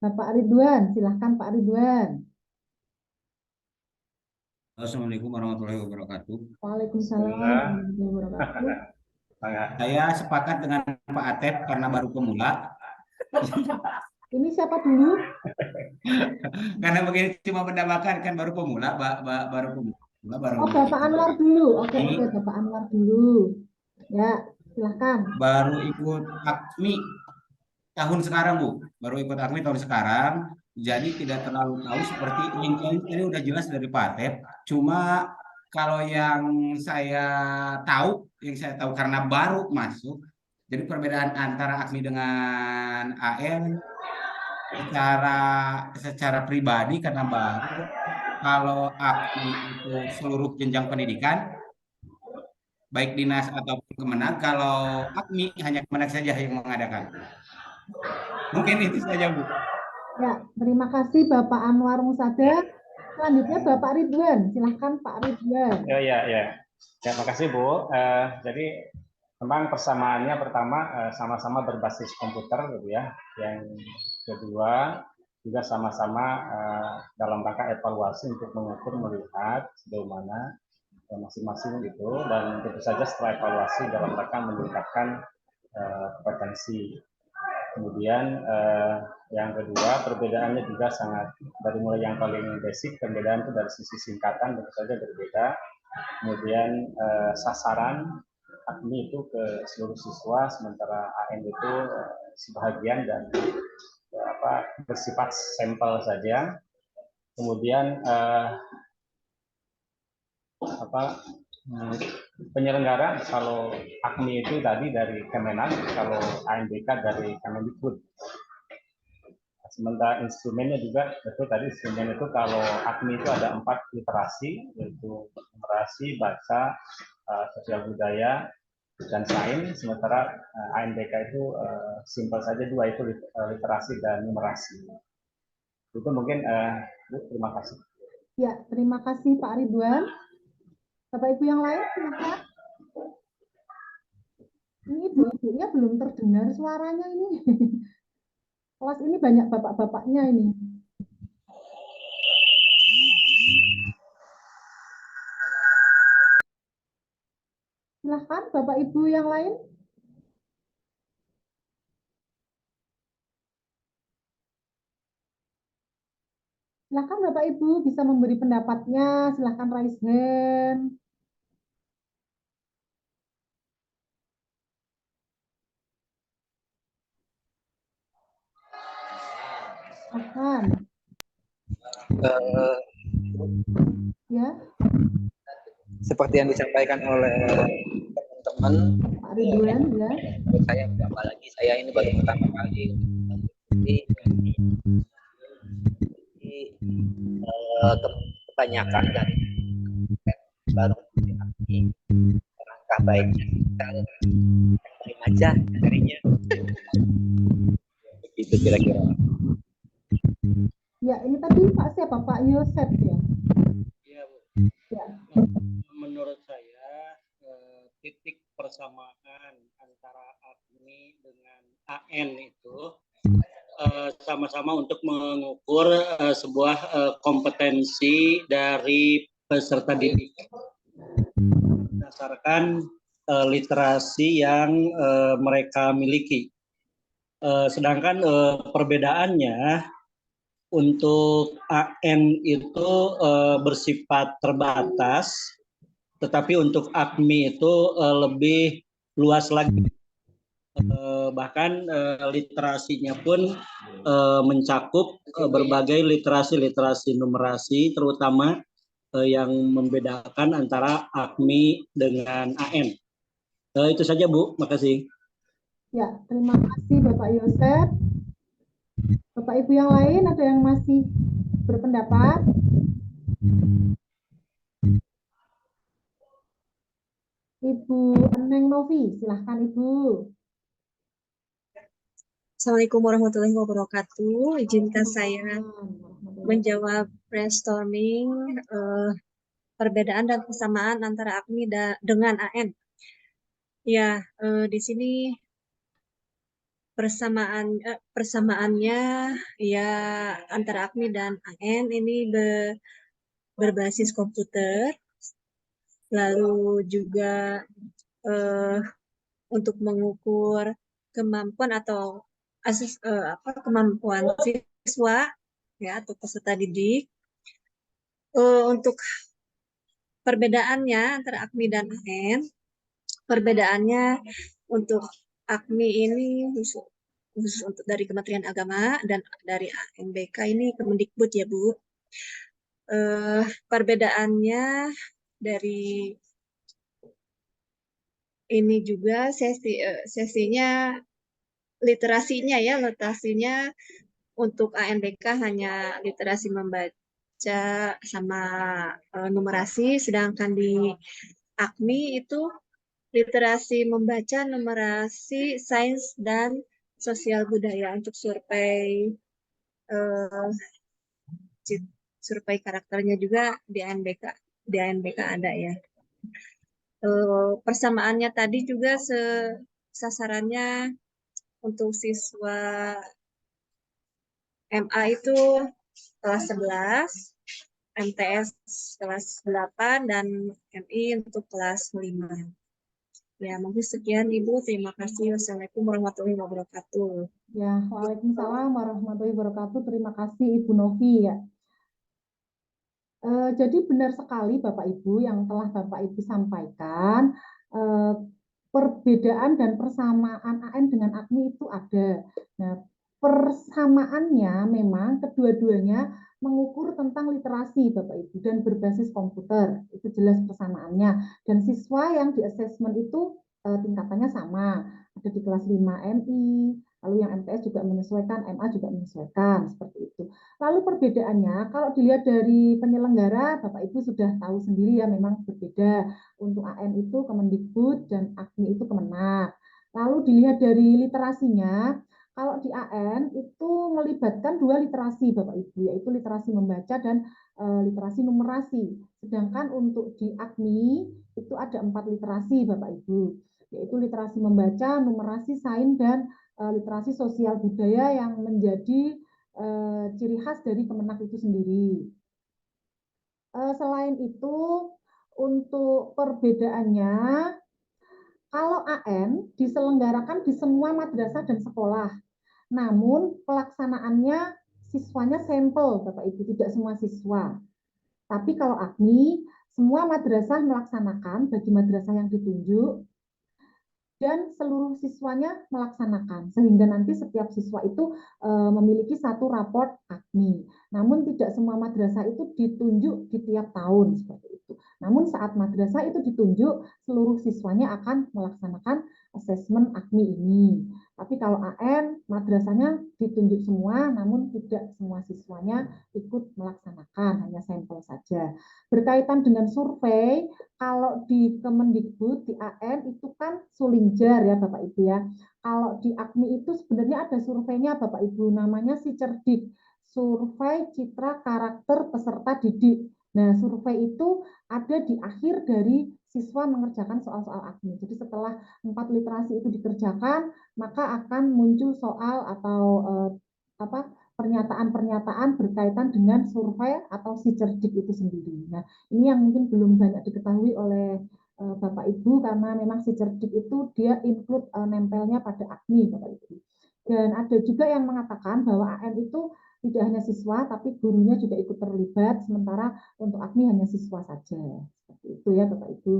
Bapak Ridwan, silahkan Pak Ridwan. Assalamualaikum warahmatullahi wabarakatuh. Waalaikumsalam warahmatullahi wabarakatuh. Saya sepakat dengan Pak Atep karena baru pemula. Ini siapa dulu? Karena begini cuma mendambakan kan baru pemula, baru pemula. Oh, Bapak Anwar dulu. Oke, Bapak Anwar dulu. Ya, silahkan. Baru ikut AKMI tahun sekarang, Bu. Baru ikut AKMI tahun sekarang. Jadi tidak terlalu tahu seperti ini udah jelas dari Pak Atep. Cuma kalau yang saya tahu karena baru masuk, jadi perbedaan antara AKMI dengan AN secara pribadi karena baru. Kalau AKMI itu seluruh jenjang pendidikan, baik dinas ataupun Kemenag. Kalau AKMI hanya Kemenag saja yang mengadakan. Mungkin itu saja, Bu. Ya, terima kasih Bapak Anwar Musada. Selanjutnya Bapak Ridwan. Silahkan Pak Ridwan. Ya, makasih Bu. Jadi memang persamaannya pertama sama-sama berbasis komputer gitu ya. Yang kedua juga sama-sama dalam rangka evaluasi untuk mengukur melihat sejauh mana masing-masing gitu, dan tentu saja setelah evaluasi dalam rangka meningkatkan kompetensi. Kemudian yang kedua perbedaannya juga sangat dari mulai yang paling basic, perbedaan itu dari sisi singkatan tentu saja berbeda. Kemudian sasaran AKMI itu ke seluruh siswa, sementara AN itu sebahagian dan bersifat sampel saja. Kemudian penyelenggara, kalau AKMI itu tadi dari Kemenak, kalau ANBK dari Kemendikbud. Sementara instrumennya juga betul tadi, instrumen itu kalau AKMI itu ada 4 literasi, yaitu numerasi, baca, sosial budaya, dan sains. Sementara ANBK itu simpel saja 2, itu literasi dan numerasi. Itu mungkin Bu, terima kasih. Ya, terima kasih Pak Ridwan. Bapak Ibu yang lain, silakan. Ini ibu-ibunya belum terdengar suaranya ini. Kelas ini banyak bapak-bapaknya ini. Silahkan Bapak Ibu yang lain. Silahkan Bapak Ibu bisa memberi pendapatnya. Silahkan raise hand. Silahkan. Ya. Seperti yang disampaikan oleh teman-teman, Pak Ridwan, ya. Menurut saya, apalagi saya ini baru pertama kali. Kebanyakan dari baru langkah baiknya kita terima aja darinya. Begitu kira-kira. Ya, ini tadi Pak siapa? Pak Yosef ya? Iya, Bu. Ya. Menurut saya titik persamaan antara AKMI dengan AN itu sama-sama untuk mengukur sebuah kompetensi dari peserta didik berdasarkan literasi yang mereka miliki. Sedangkan perbedaannya untuk AN itu bersifat terbatas, tetapi untuk AKMI itu lebih luas lagi. Bahkan literasinya pun mencakup berbagai literasi numerasi, terutama yang membedakan antara AKMI dengan AN. Itu saja Bu, makasih. Ya, terima kasih Bapak Yosef. Bapak Ibu yang lain ada yang masih berpendapat? Ibu Eneng Novi, silahkan Ibu. Assalamualaikum warahmatullahi wabarakatuh. Izinkan saya menjawab brainstorming perbedaan dan kesamaan antara AKMI dengan AN. Ya, di sini persamaannya ya antara AKMI dan AN ini berbasis komputer, lalu juga untuk mengukur kemampuan atau kemampuan siswa ya atau peserta didik. Untuk perbedaannya antara AKMI dan AN, perbedaannya untuk AKMI ini khusus untuk dari Kementerian Agama dan dari ANBK ini Kemendikbud ya Bu. Perbedaannya dari ini juga sesinya literasinya untuk ANBK hanya literasi membaca sama numerasi, sedangkan di AKMI itu literasi membaca, numerasi, sains, dan sosial budaya. Untuk survei eh, survei karakternya juga di ANBK ada ya. Persamaannya tadi juga sasarannya untuk siswa MA itu kelas 11, MTS kelas 8, dan MI untuk kelas 5. Ya, mungkin sekian Ibu. Terima kasih. Wassalamualaikum warahmatullahi wabarakatuh. Ya, waalaikumsalam warahmatullahi wabarakatuh. Terima kasih Ibu Novi ya. Jadi benar sekali Bapak Ibu yang telah Bapak Ibu sampaikan, perbedaan dan persamaan AN dengan AKMI itu ada. Nah, persamaannya memang kedua-duanya mengukur tentang literasi Bapak Ibu dan berbasis komputer. Itu jelas persamaannya. Dan siswa yang di assessment itu tingkatannya sama. Ada di kelas 5 MI, lalu yang MTS juga menyesuaikan, MA juga menyesuaikan, seperti itu. Lalu perbedaannya, kalau dilihat dari penyelenggara, Bapak Ibu sudah tahu sendiri ya, memang berbeda. Untuk AN itu Kemendikbud dan AKMI itu Kemenak. Lalu dilihat dari literasinya, kalau di AN itu melibatkan 2 literasi Bapak Ibu, yaitu literasi membaca dan literasi numerasi. Sedangkan untuk di AKMI itu ada 4 literasi Bapak Ibu, yaitu literasi membaca, numerasi, sains, dan literasi sosial budaya yang menjadi ciri khas dari Kemenak itu sendiri. Selain itu, untuk perbedaannya, kalau AN diselenggarakan di semua madrasah dan sekolah, namun pelaksanaannya siswanya sampel, Bapak Ibu, tidak semua siswa. Tapi kalau AKMI, semua madrasah melaksanakan bagi madrasah yang ditunjuk, dan seluruh siswanya melaksanakan, sehingga nanti setiap siswa itu memiliki satu raport AKMI. Namun tidak semua madrasah itu ditunjuk di tiap tahun seperti itu. Namun saat madrasah itu ditunjuk, seluruh siswanya akan melaksanakan asesmen AKMI ini. Tapi kalau AN, madrasahnya ditunjuk semua, namun tidak semua siswanya ikut melaksanakan, hanya sampel saja. Berkaitan dengan survei, kalau di Kemendikbud, di AN itu kan Sulingjar ya Bapak Ibu ya. Kalau di AKMI itu sebenarnya ada surveinya Bapak Ibu, namanya Sicerdik, survei citra karakter peserta didik. Nah, survei itu ada di akhir dari siswa mengerjakan soal-soal AKMI. Jadi setelah 4 literasi itu dikerjakan, maka akan muncul soal atau pernyataan-pernyataan berkaitan dengan survei atau Sicerdik itu sendiri. Nah, ini yang mungkin belum banyak diketahui oleh Bapak Ibu, karena memang Sicerdik itu dia include nempelnya pada AKMI Bapak Ibu. Dan ada juga yang mengatakan bahwa AN itu tidak hanya siswa, tapi gurunya juga ikut terlibat, sementara untuk AKMI hanya siswa saja. Seperti itu ya Bapak Ibu.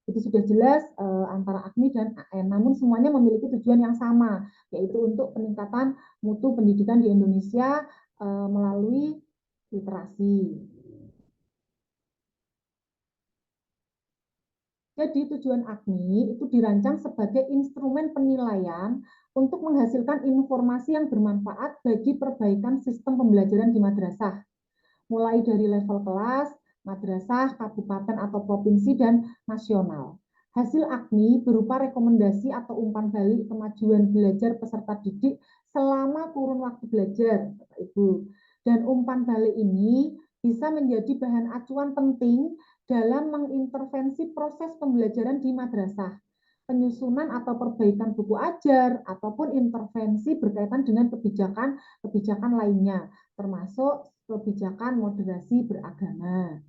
Jadi sudah jelas antara AKMI dan AN, namun semuanya memiliki tujuan yang sama, yaitu untuk peningkatan mutu pendidikan di Indonesia melalui literasi. Jadi tujuan AKMI itu dirancang sebagai instrumen penilaian untuk menghasilkan informasi yang bermanfaat bagi perbaikan sistem pembelajaran di madrasah, mulai dari level kelas, madrasah, kabupaten atau provinsi, dan nasional. Hasil AKMI berupa rekomendasi atau umpan balik kemajuan belajar peserta didik selama kurun waktu belajar, Bapak Ibu. Dan umpan balik ini bisa menjadi bahan acuan penting dalam mengintervensi proses pembelajaran di madrasah, penyusunan atau perbaikan buku ajar, ataupun intervensi berkaitan dengan kebijakan lainnya, termasuk kebijakan moderasi beragama.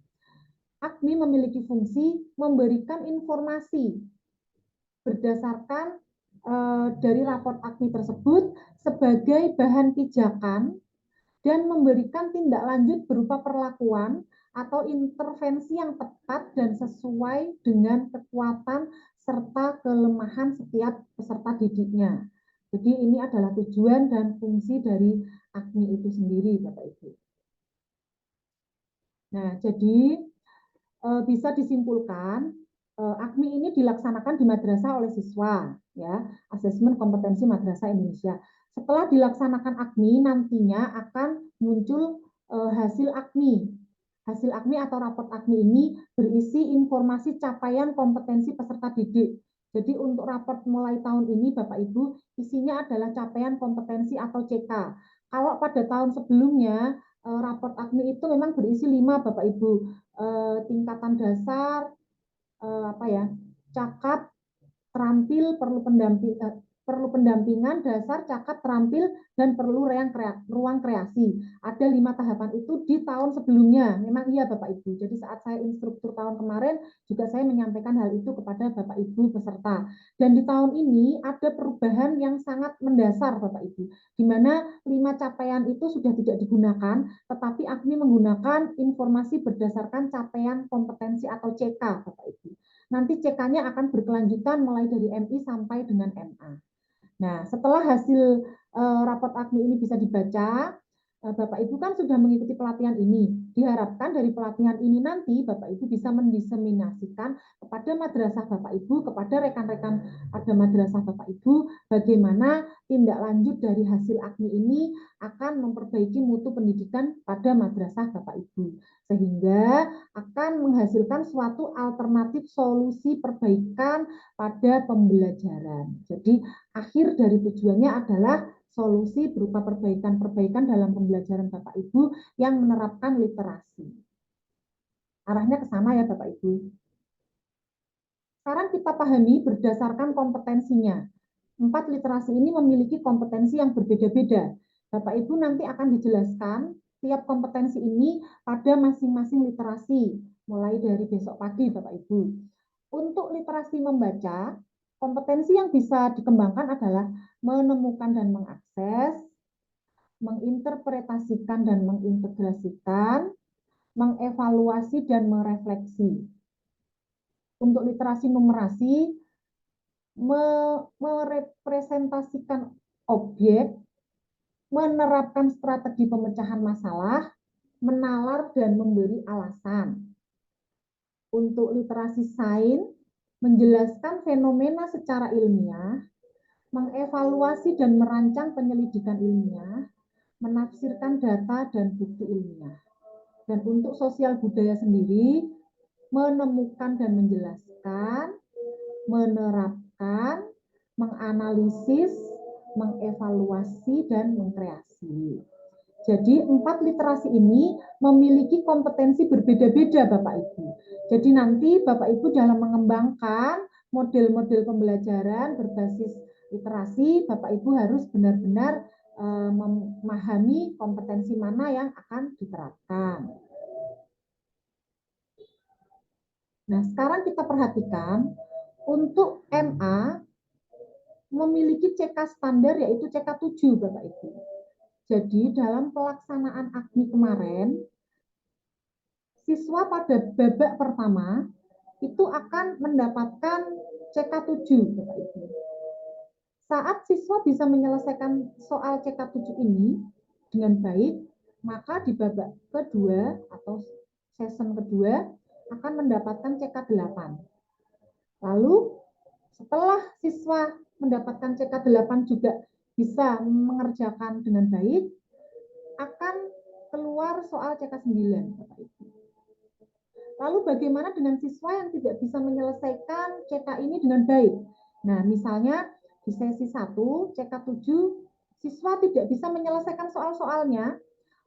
AKMI memiliki fungsi memberikan informasi berdasarkan dari raport AKMI tersebut sebagai bahan pijakan dan memberikan tindak lanjut berupa perlakuan atau intervensi yang tepat dan sesuai dengan kekuatan serta kelemahan setiap peserta didiknya. Jadi ini adalah tujuan dan fungsi dari AKMI itu sendiri, Bapak Ibu. Nah, jadi bisa disimpulkan AKMI ini dilaksanakan di madrasah oleh siswa, ya, asesmen kompetensi madrasah Indonesia. Setelah dilaksanakan AKMI, nantinya akan muncul hasil AKMI. Hasil AKMI atau raport AKMI ini berisi informasi capaian kompetensi peserta didik. Jadi untuk raport mulai tahun ini, Bapak Ibu, isinya adalah capaian kompetensi atau CK. Kalau pada tahun sebelumnya raport AKMI itu memang berisi 5 Bapak Ibu, tingkatan dasar, cakap, terampil, perlu pendampingan, dasar, cakap, terampil, dan perlu ruang kreasi. Ada 5 tahapan itu di tahun sebelumnya. Memang iya Bapak Ibu. Jadi saat saya instruktur tahun kemarin juga saya menyampaikan hal itu kepada Bapak Ibu peserta. Dan di tahun ini ada perubahan yang sangat mendasar Bapak Ibu, di mana 5 capaian itu sudah tidak digunakan, tetapi AKMI menggunakan informasi berdasarkan capaian kompetensi atau CK Bapak Ibu. Nanti CK-nya akan berkelanjutan mulai dari MI sampai dengan MA. Nah, setelah hasil raport AKMI ini bisa dibaca, Bapak Ibu kan sudah mengikuti pelatihan ini. Diharapkan dari pelatihan ini nanti Bapak Ibu bisa mendiseminasikan kepada madrasah Bapak Ibu, kepada rekan-rekan ada madrasah Bapak Ibu, bagaimana tindak lanjut dari hasil AKMI ini akan memperbaiki mutu pendidikan pada madrasah Bapak Ibu. Sehingga akan menghasilkan suatu alternatif solusi perbaikan pada pembelajaran. Jadi akhir dari tujuannya adalah solusi berupa perbaikan-perbaikan dalam pembelajaran Bapak Ibu yang menerapkan literasi. Arahnya ke sana ya Bapak Ibu. Sekarang kita pahami berdasarkan kompetensinya. 4 literasi ini memiliki kompetensi yang berbeda-beda. Bapak Ibu nanti akan dijelaskan tiap kompetensi ini pada masing-masing literasi, mulai dari besok pagi Bapak Ibu. Untuk literasi membaca, kompetensi yang bisa dikembangkan adalah menemukan dan mengakses, menginterpretasikan dan mengintegrasikan, mengevaluasi dan merefleksi. Untuk literasi numerasi, merepresentasikan objek, menerapkan strategi pemecahan masalah, menalar dan memberi alasan. Untuk literasi sains, menjelaskan fenomena secara ilmiah, mengevaluasi dan merancang penyelidikan ilmiah, menafsirkan data dan bukti ilmiah. Dan untuk sosial budaya sendiri, menemukan dan menjelaskan, menerapkan, menganalisis, mengevaluasi, dan mengkreasi. Jadi 4 literasi ini memiliki kompetensi berbeda-beda Bapak Ibu. Jadi nanti Bapak Ibu dalam mengembangkan model-model pembelajaran berbasis literasi, Bapak Ibu harus benar-benar memahami kompetensi mana yang akan diterapkan. Nah, sekarang kita perhatikan untuk MA memiliki CK standar yaitu CK 7 Bapak Ibu. Jadi dalam pelaksanaan AKMI kemarin, siswa pada babak pertama itu akan mendapatkan CK 7 Bapak Ibu. Saat siswa bisa menyelesaikan soal CK 7 ini dengan baik, maka di babak kedua atau season kedua akan mendapatkan CK 8. Lalu setelah siswa mendapatkan CK 8 juga bisa mengerjakan dengan baik, akan keluar soal CK 9. Lalu bagaimana dengan siswa yang tidak bisa menyelesaikan CK ini dengan baik? Nah, misalnya di sesi 1, CK 7, siswa tidak bisa menyelesaikan soal-soalnya,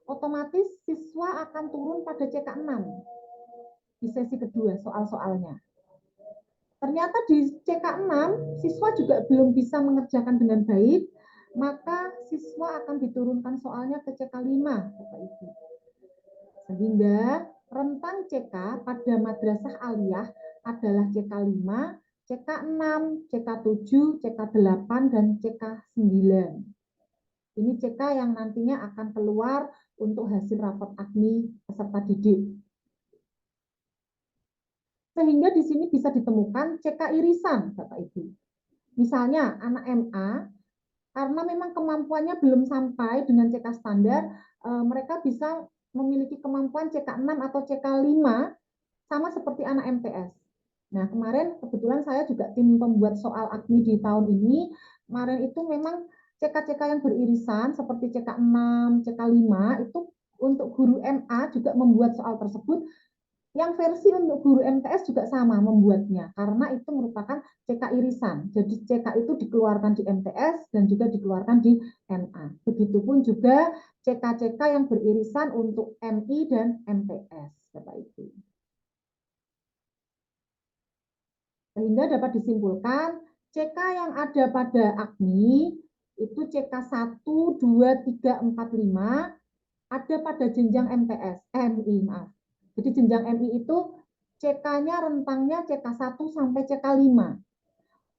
otomatis siswa akan turun pada CK 6 di sesi kedua soal-soalnya. Ternyata di CK 6, siswa juga belum bisa mengerjakan dengan baik, maka siswa akan diturunkan soalnya ke CK 5, Bapak Ibu. Sehingga rentang CK pada madrasah aliyah adalah CK 5, CK 6, CK 7, CK 8, dan CK 9. Ini CK yang nantinya akan keluar untuk hasil raport AKMI peserta didik. Sehingga di sini bisa ditemukan CK irisan, Bapak Ibu. Misalnya anak MA, karena memang kemampuannya belum sampai dengan CK standar, mereka bisa memiliki kemampuan CK 6 atau CK 5, sama seperti anak MTS. Nah, kemarin kebetulan saya juga tim pembuat soal AKMI di tahun ini, kemarin itu memang CK-CK yang beririsan, seperti CK 6, CK 5, itu untuk guru MA juga membuat soal tersebut, Yang versi untuk guru MTS juga sama membuatnya, karena itu merupakan CK irisan. Jadi CK itu dikeluarkan di MTS dan juga dikeluarkan di MA. Begitupun juga CK-CK yang beririsan untuk MI dan MTS, Bapak Ibu. Sehingga dapat disimpulkan CK yang ada pada AKMI itu CK 1, 2, 3, 4, 5 ada pada jenjang MI, maaf. Jadi jenjang MI itu CK-nya rentangnya CK 1 sampai CK 5.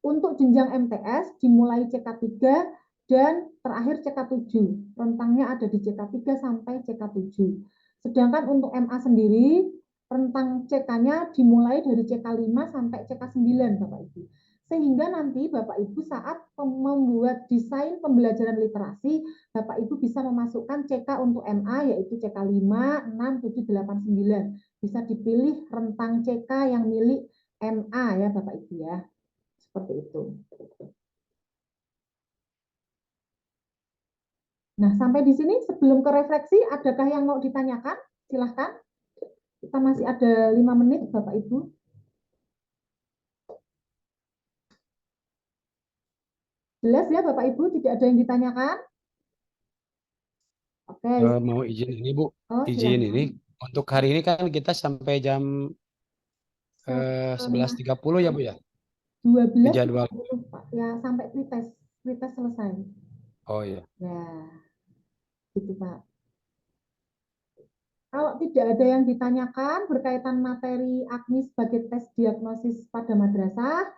Untuk jenjang MTS dimulai CK 3 dan terakhir CK 7. Rentangnya ada di CK 3 sampai CK 7. Sedangkan untuk MA sendiri rentang CK-nya dimulai dari CK 5 sampai CK 9, Bapak Ibu. Sehingga nanti Bapak Ibu saat membuat desain pembelajaran literasi, Bapak Ibu bisa memasukkan CK untuk MA yaitu CK 5, 6, 7, 8, 9. Bisa dipilih rentang CK yang milik MA ya Bapak Ibu ya. Seperti itu. Nah, sampai di sini sebelum ke refleksi, adakah yang mau ditanyakan? Silahkan. Kita masih ada 5 menit Bapak Ibu. Jelas ya Bapak Ibu, tidak ada yang ditanyakan? Oke. Mau izin ini Bu, Oh, izin silakan. ini. Untuk hari ini kan kita sampai jam 11.30 ya Bu ya? 12 Jadwal. Pak. Ya, sampai pretest selesai. Oh iya. Ya, gitu Pak. Kalau tidak ada yang ditanyakan berkaitan materi AKMI sebagai tes diagnosis pada madrasah,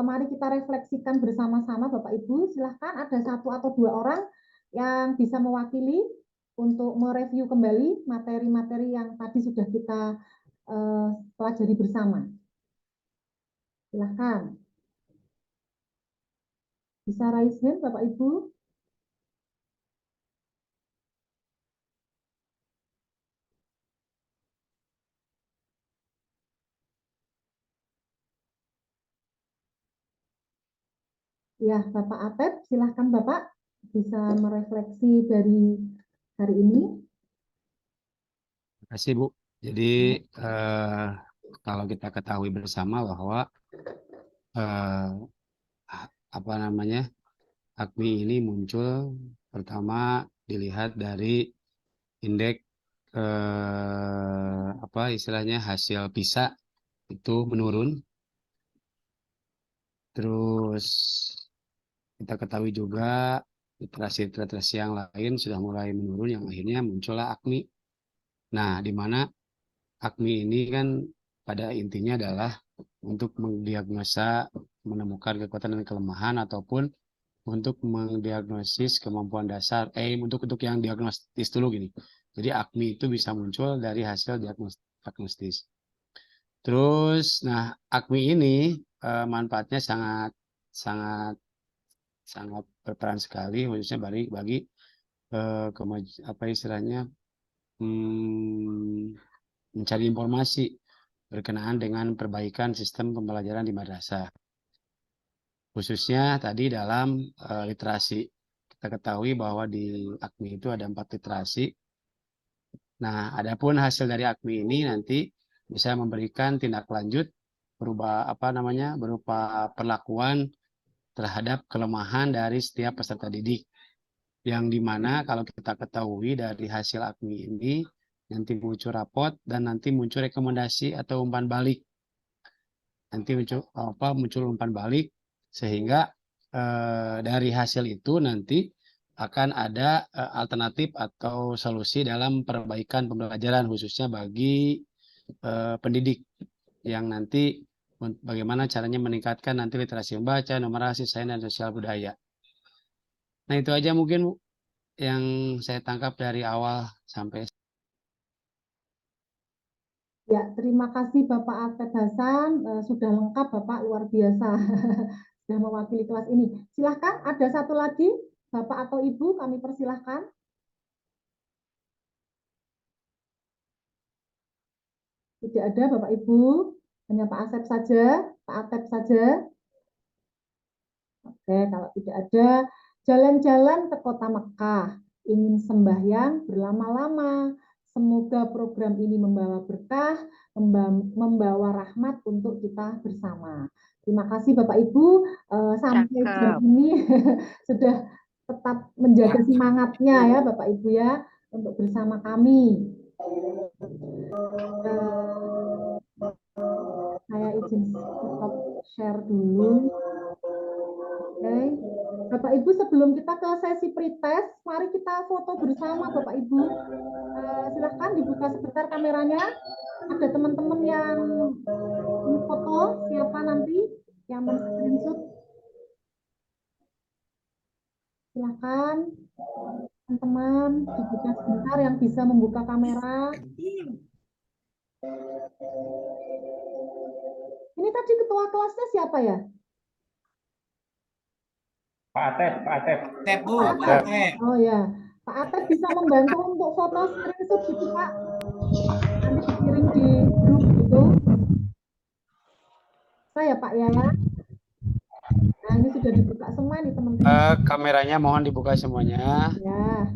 mari kita refleksikan bersama-sama Bapak Ibu. Silahkan ada 1 atau 2 orang yang bisa mewakili untuk mereview kembali materi-materi yang tadi sudah kita pelajari bersama. Silahkan. Bisa raise hand Bapak Ibu? Ya, Bapak Atep, silahkan Bapak bisa merefleksi dari hari ini. Terima kasih Bu. Jadi kalau kita ketahui bersama bahwa apa namanya AKMI ini muncul pertama dilihat dari indeks apa istilahnya hasil PISA itu menurun. Terus kita ketahui juga literasi yang lain sudah mulai menurun, yang akhirnya muncullah AKMI. Nah, di mana AKMI ini kan pada intinya adalah untuk mendiagnosa, menemukan kekuatan dan kelemahan ataupun untuk mendiagnosis kemampuan dasar. Untuk yang diagnostis dulu gini. Jadi AKMI itu bisa muncul dari hasil diagnostis. Terus, nah AKMI ini manfaatnya sangat berperan sekali, khususnya bagi apa istilahnya mencari informasi berkenaan dengan perbaikan sistem pembelajaran di madrasah. Khususnya tadi dalam literasi. Kita ketahui bahwa di AKMI itu ada 4 literasi. Nah, adapun hasil dari AKMI ini nanti bisa memberikan tindak lanjut berupa perlakuan terhadap kelemahan dari setiap peserta didik. Yang dimana kalau kita ketahui dari hasil AKMI ini nanti muncul rapot dan nanti muncul rekomendasi atau umpan balik. Nanti muncul umpan balik sehingga dari hasil itu nanti akan ada alternatif atau solusi dalam perbaikan pembelajaran khususnya bagi pendidik yang nanti bagaimana caranya meningkatkan nanti literasi membaca, numerasi, sains, dan sosial budaya. Nah, itu aja mungkin yang saya tangkap dari awal sampai. Ya, terima kasih Bapak Atep Hasan. Sudah lengkap Bapak, luar biasa. Sudah mewakili kelas ini. Silahkan, ada satu lagi Bapak atau Ibu, kami persilahkan. Tidak ada Bapak Ibu, hanya Pak Asep saja, Pak Atep saja. Oke, kalau tidak ada, jalan-jalan ke kota Mekah, ingin sembahyang berlama-lama, Semoga program ini membawa berkah, membawa rahmat untuk kita bersama. Terima kasih Bapak Ibu, sampai jam ini sudah tetap menjaga semangatnya ya Bapak Ibu ya untuk bersama kami. Saya izin stop share dulu. Oke. Bapak Ibu, sebelum kita ke sesi pretest, mari kita foto bersama Bapak Ibu. Silahkan dibuka sebentar kameranya. Ada teman-teman yang foto, siapa nanti yang men-screenshot? Silahkan teman-teman dibuka sebentar yang bisa membuka kamera. Ini tadi ketua kelasnya siapa ya? Pak Atep, Pak Atep. Atep, Bu, Pak Atep. Oh ya, Pak Atep bisa membantu untuk foto screenshot gitu Pak. Nanti dikirim di grup gitu. Saya Pak ya. Nah ini sudah dibuka semua nih teman-teman. Kameranya mohon dibuka semuanya. Ya.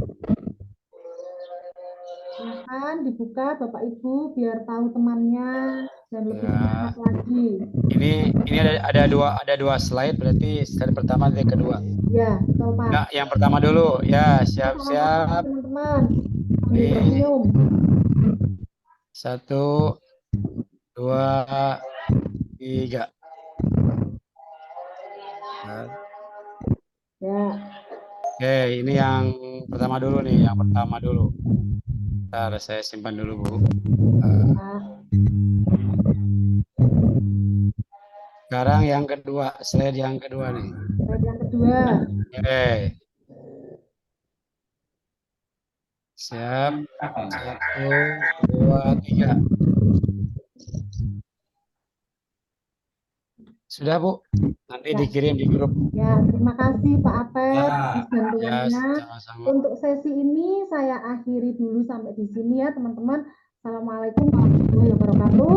Silahkan dibuka Bapak Ibu biar tahu temannya dan lebih semangat lagi. Ini ada dua slide, berarti slide pertama dan kedua. Ya, betul Pak. Nah, yang pertama dulu. Ya, siap-siap. Teman-teman. Senyum. 1, 2, 3. Ya. Oke, ini yang pertama dulu nih, yang pertama dulu. Bentar, saya simpan dulu, Bu. Sekarang yang kedua, slide yang kedua nih. Slide yang kedua. Oke. Siap. 1, 2, 3. Sudah, Bu. Nanti dikirim di grup. Ya, terima kasih Pak Atep atas bantuannya. Sama-sama. Untuk sesi ini saya akhiri dulu sampai di sini ya, teman-teman. Assalamualaikum warahmatullahi wabarakatuh.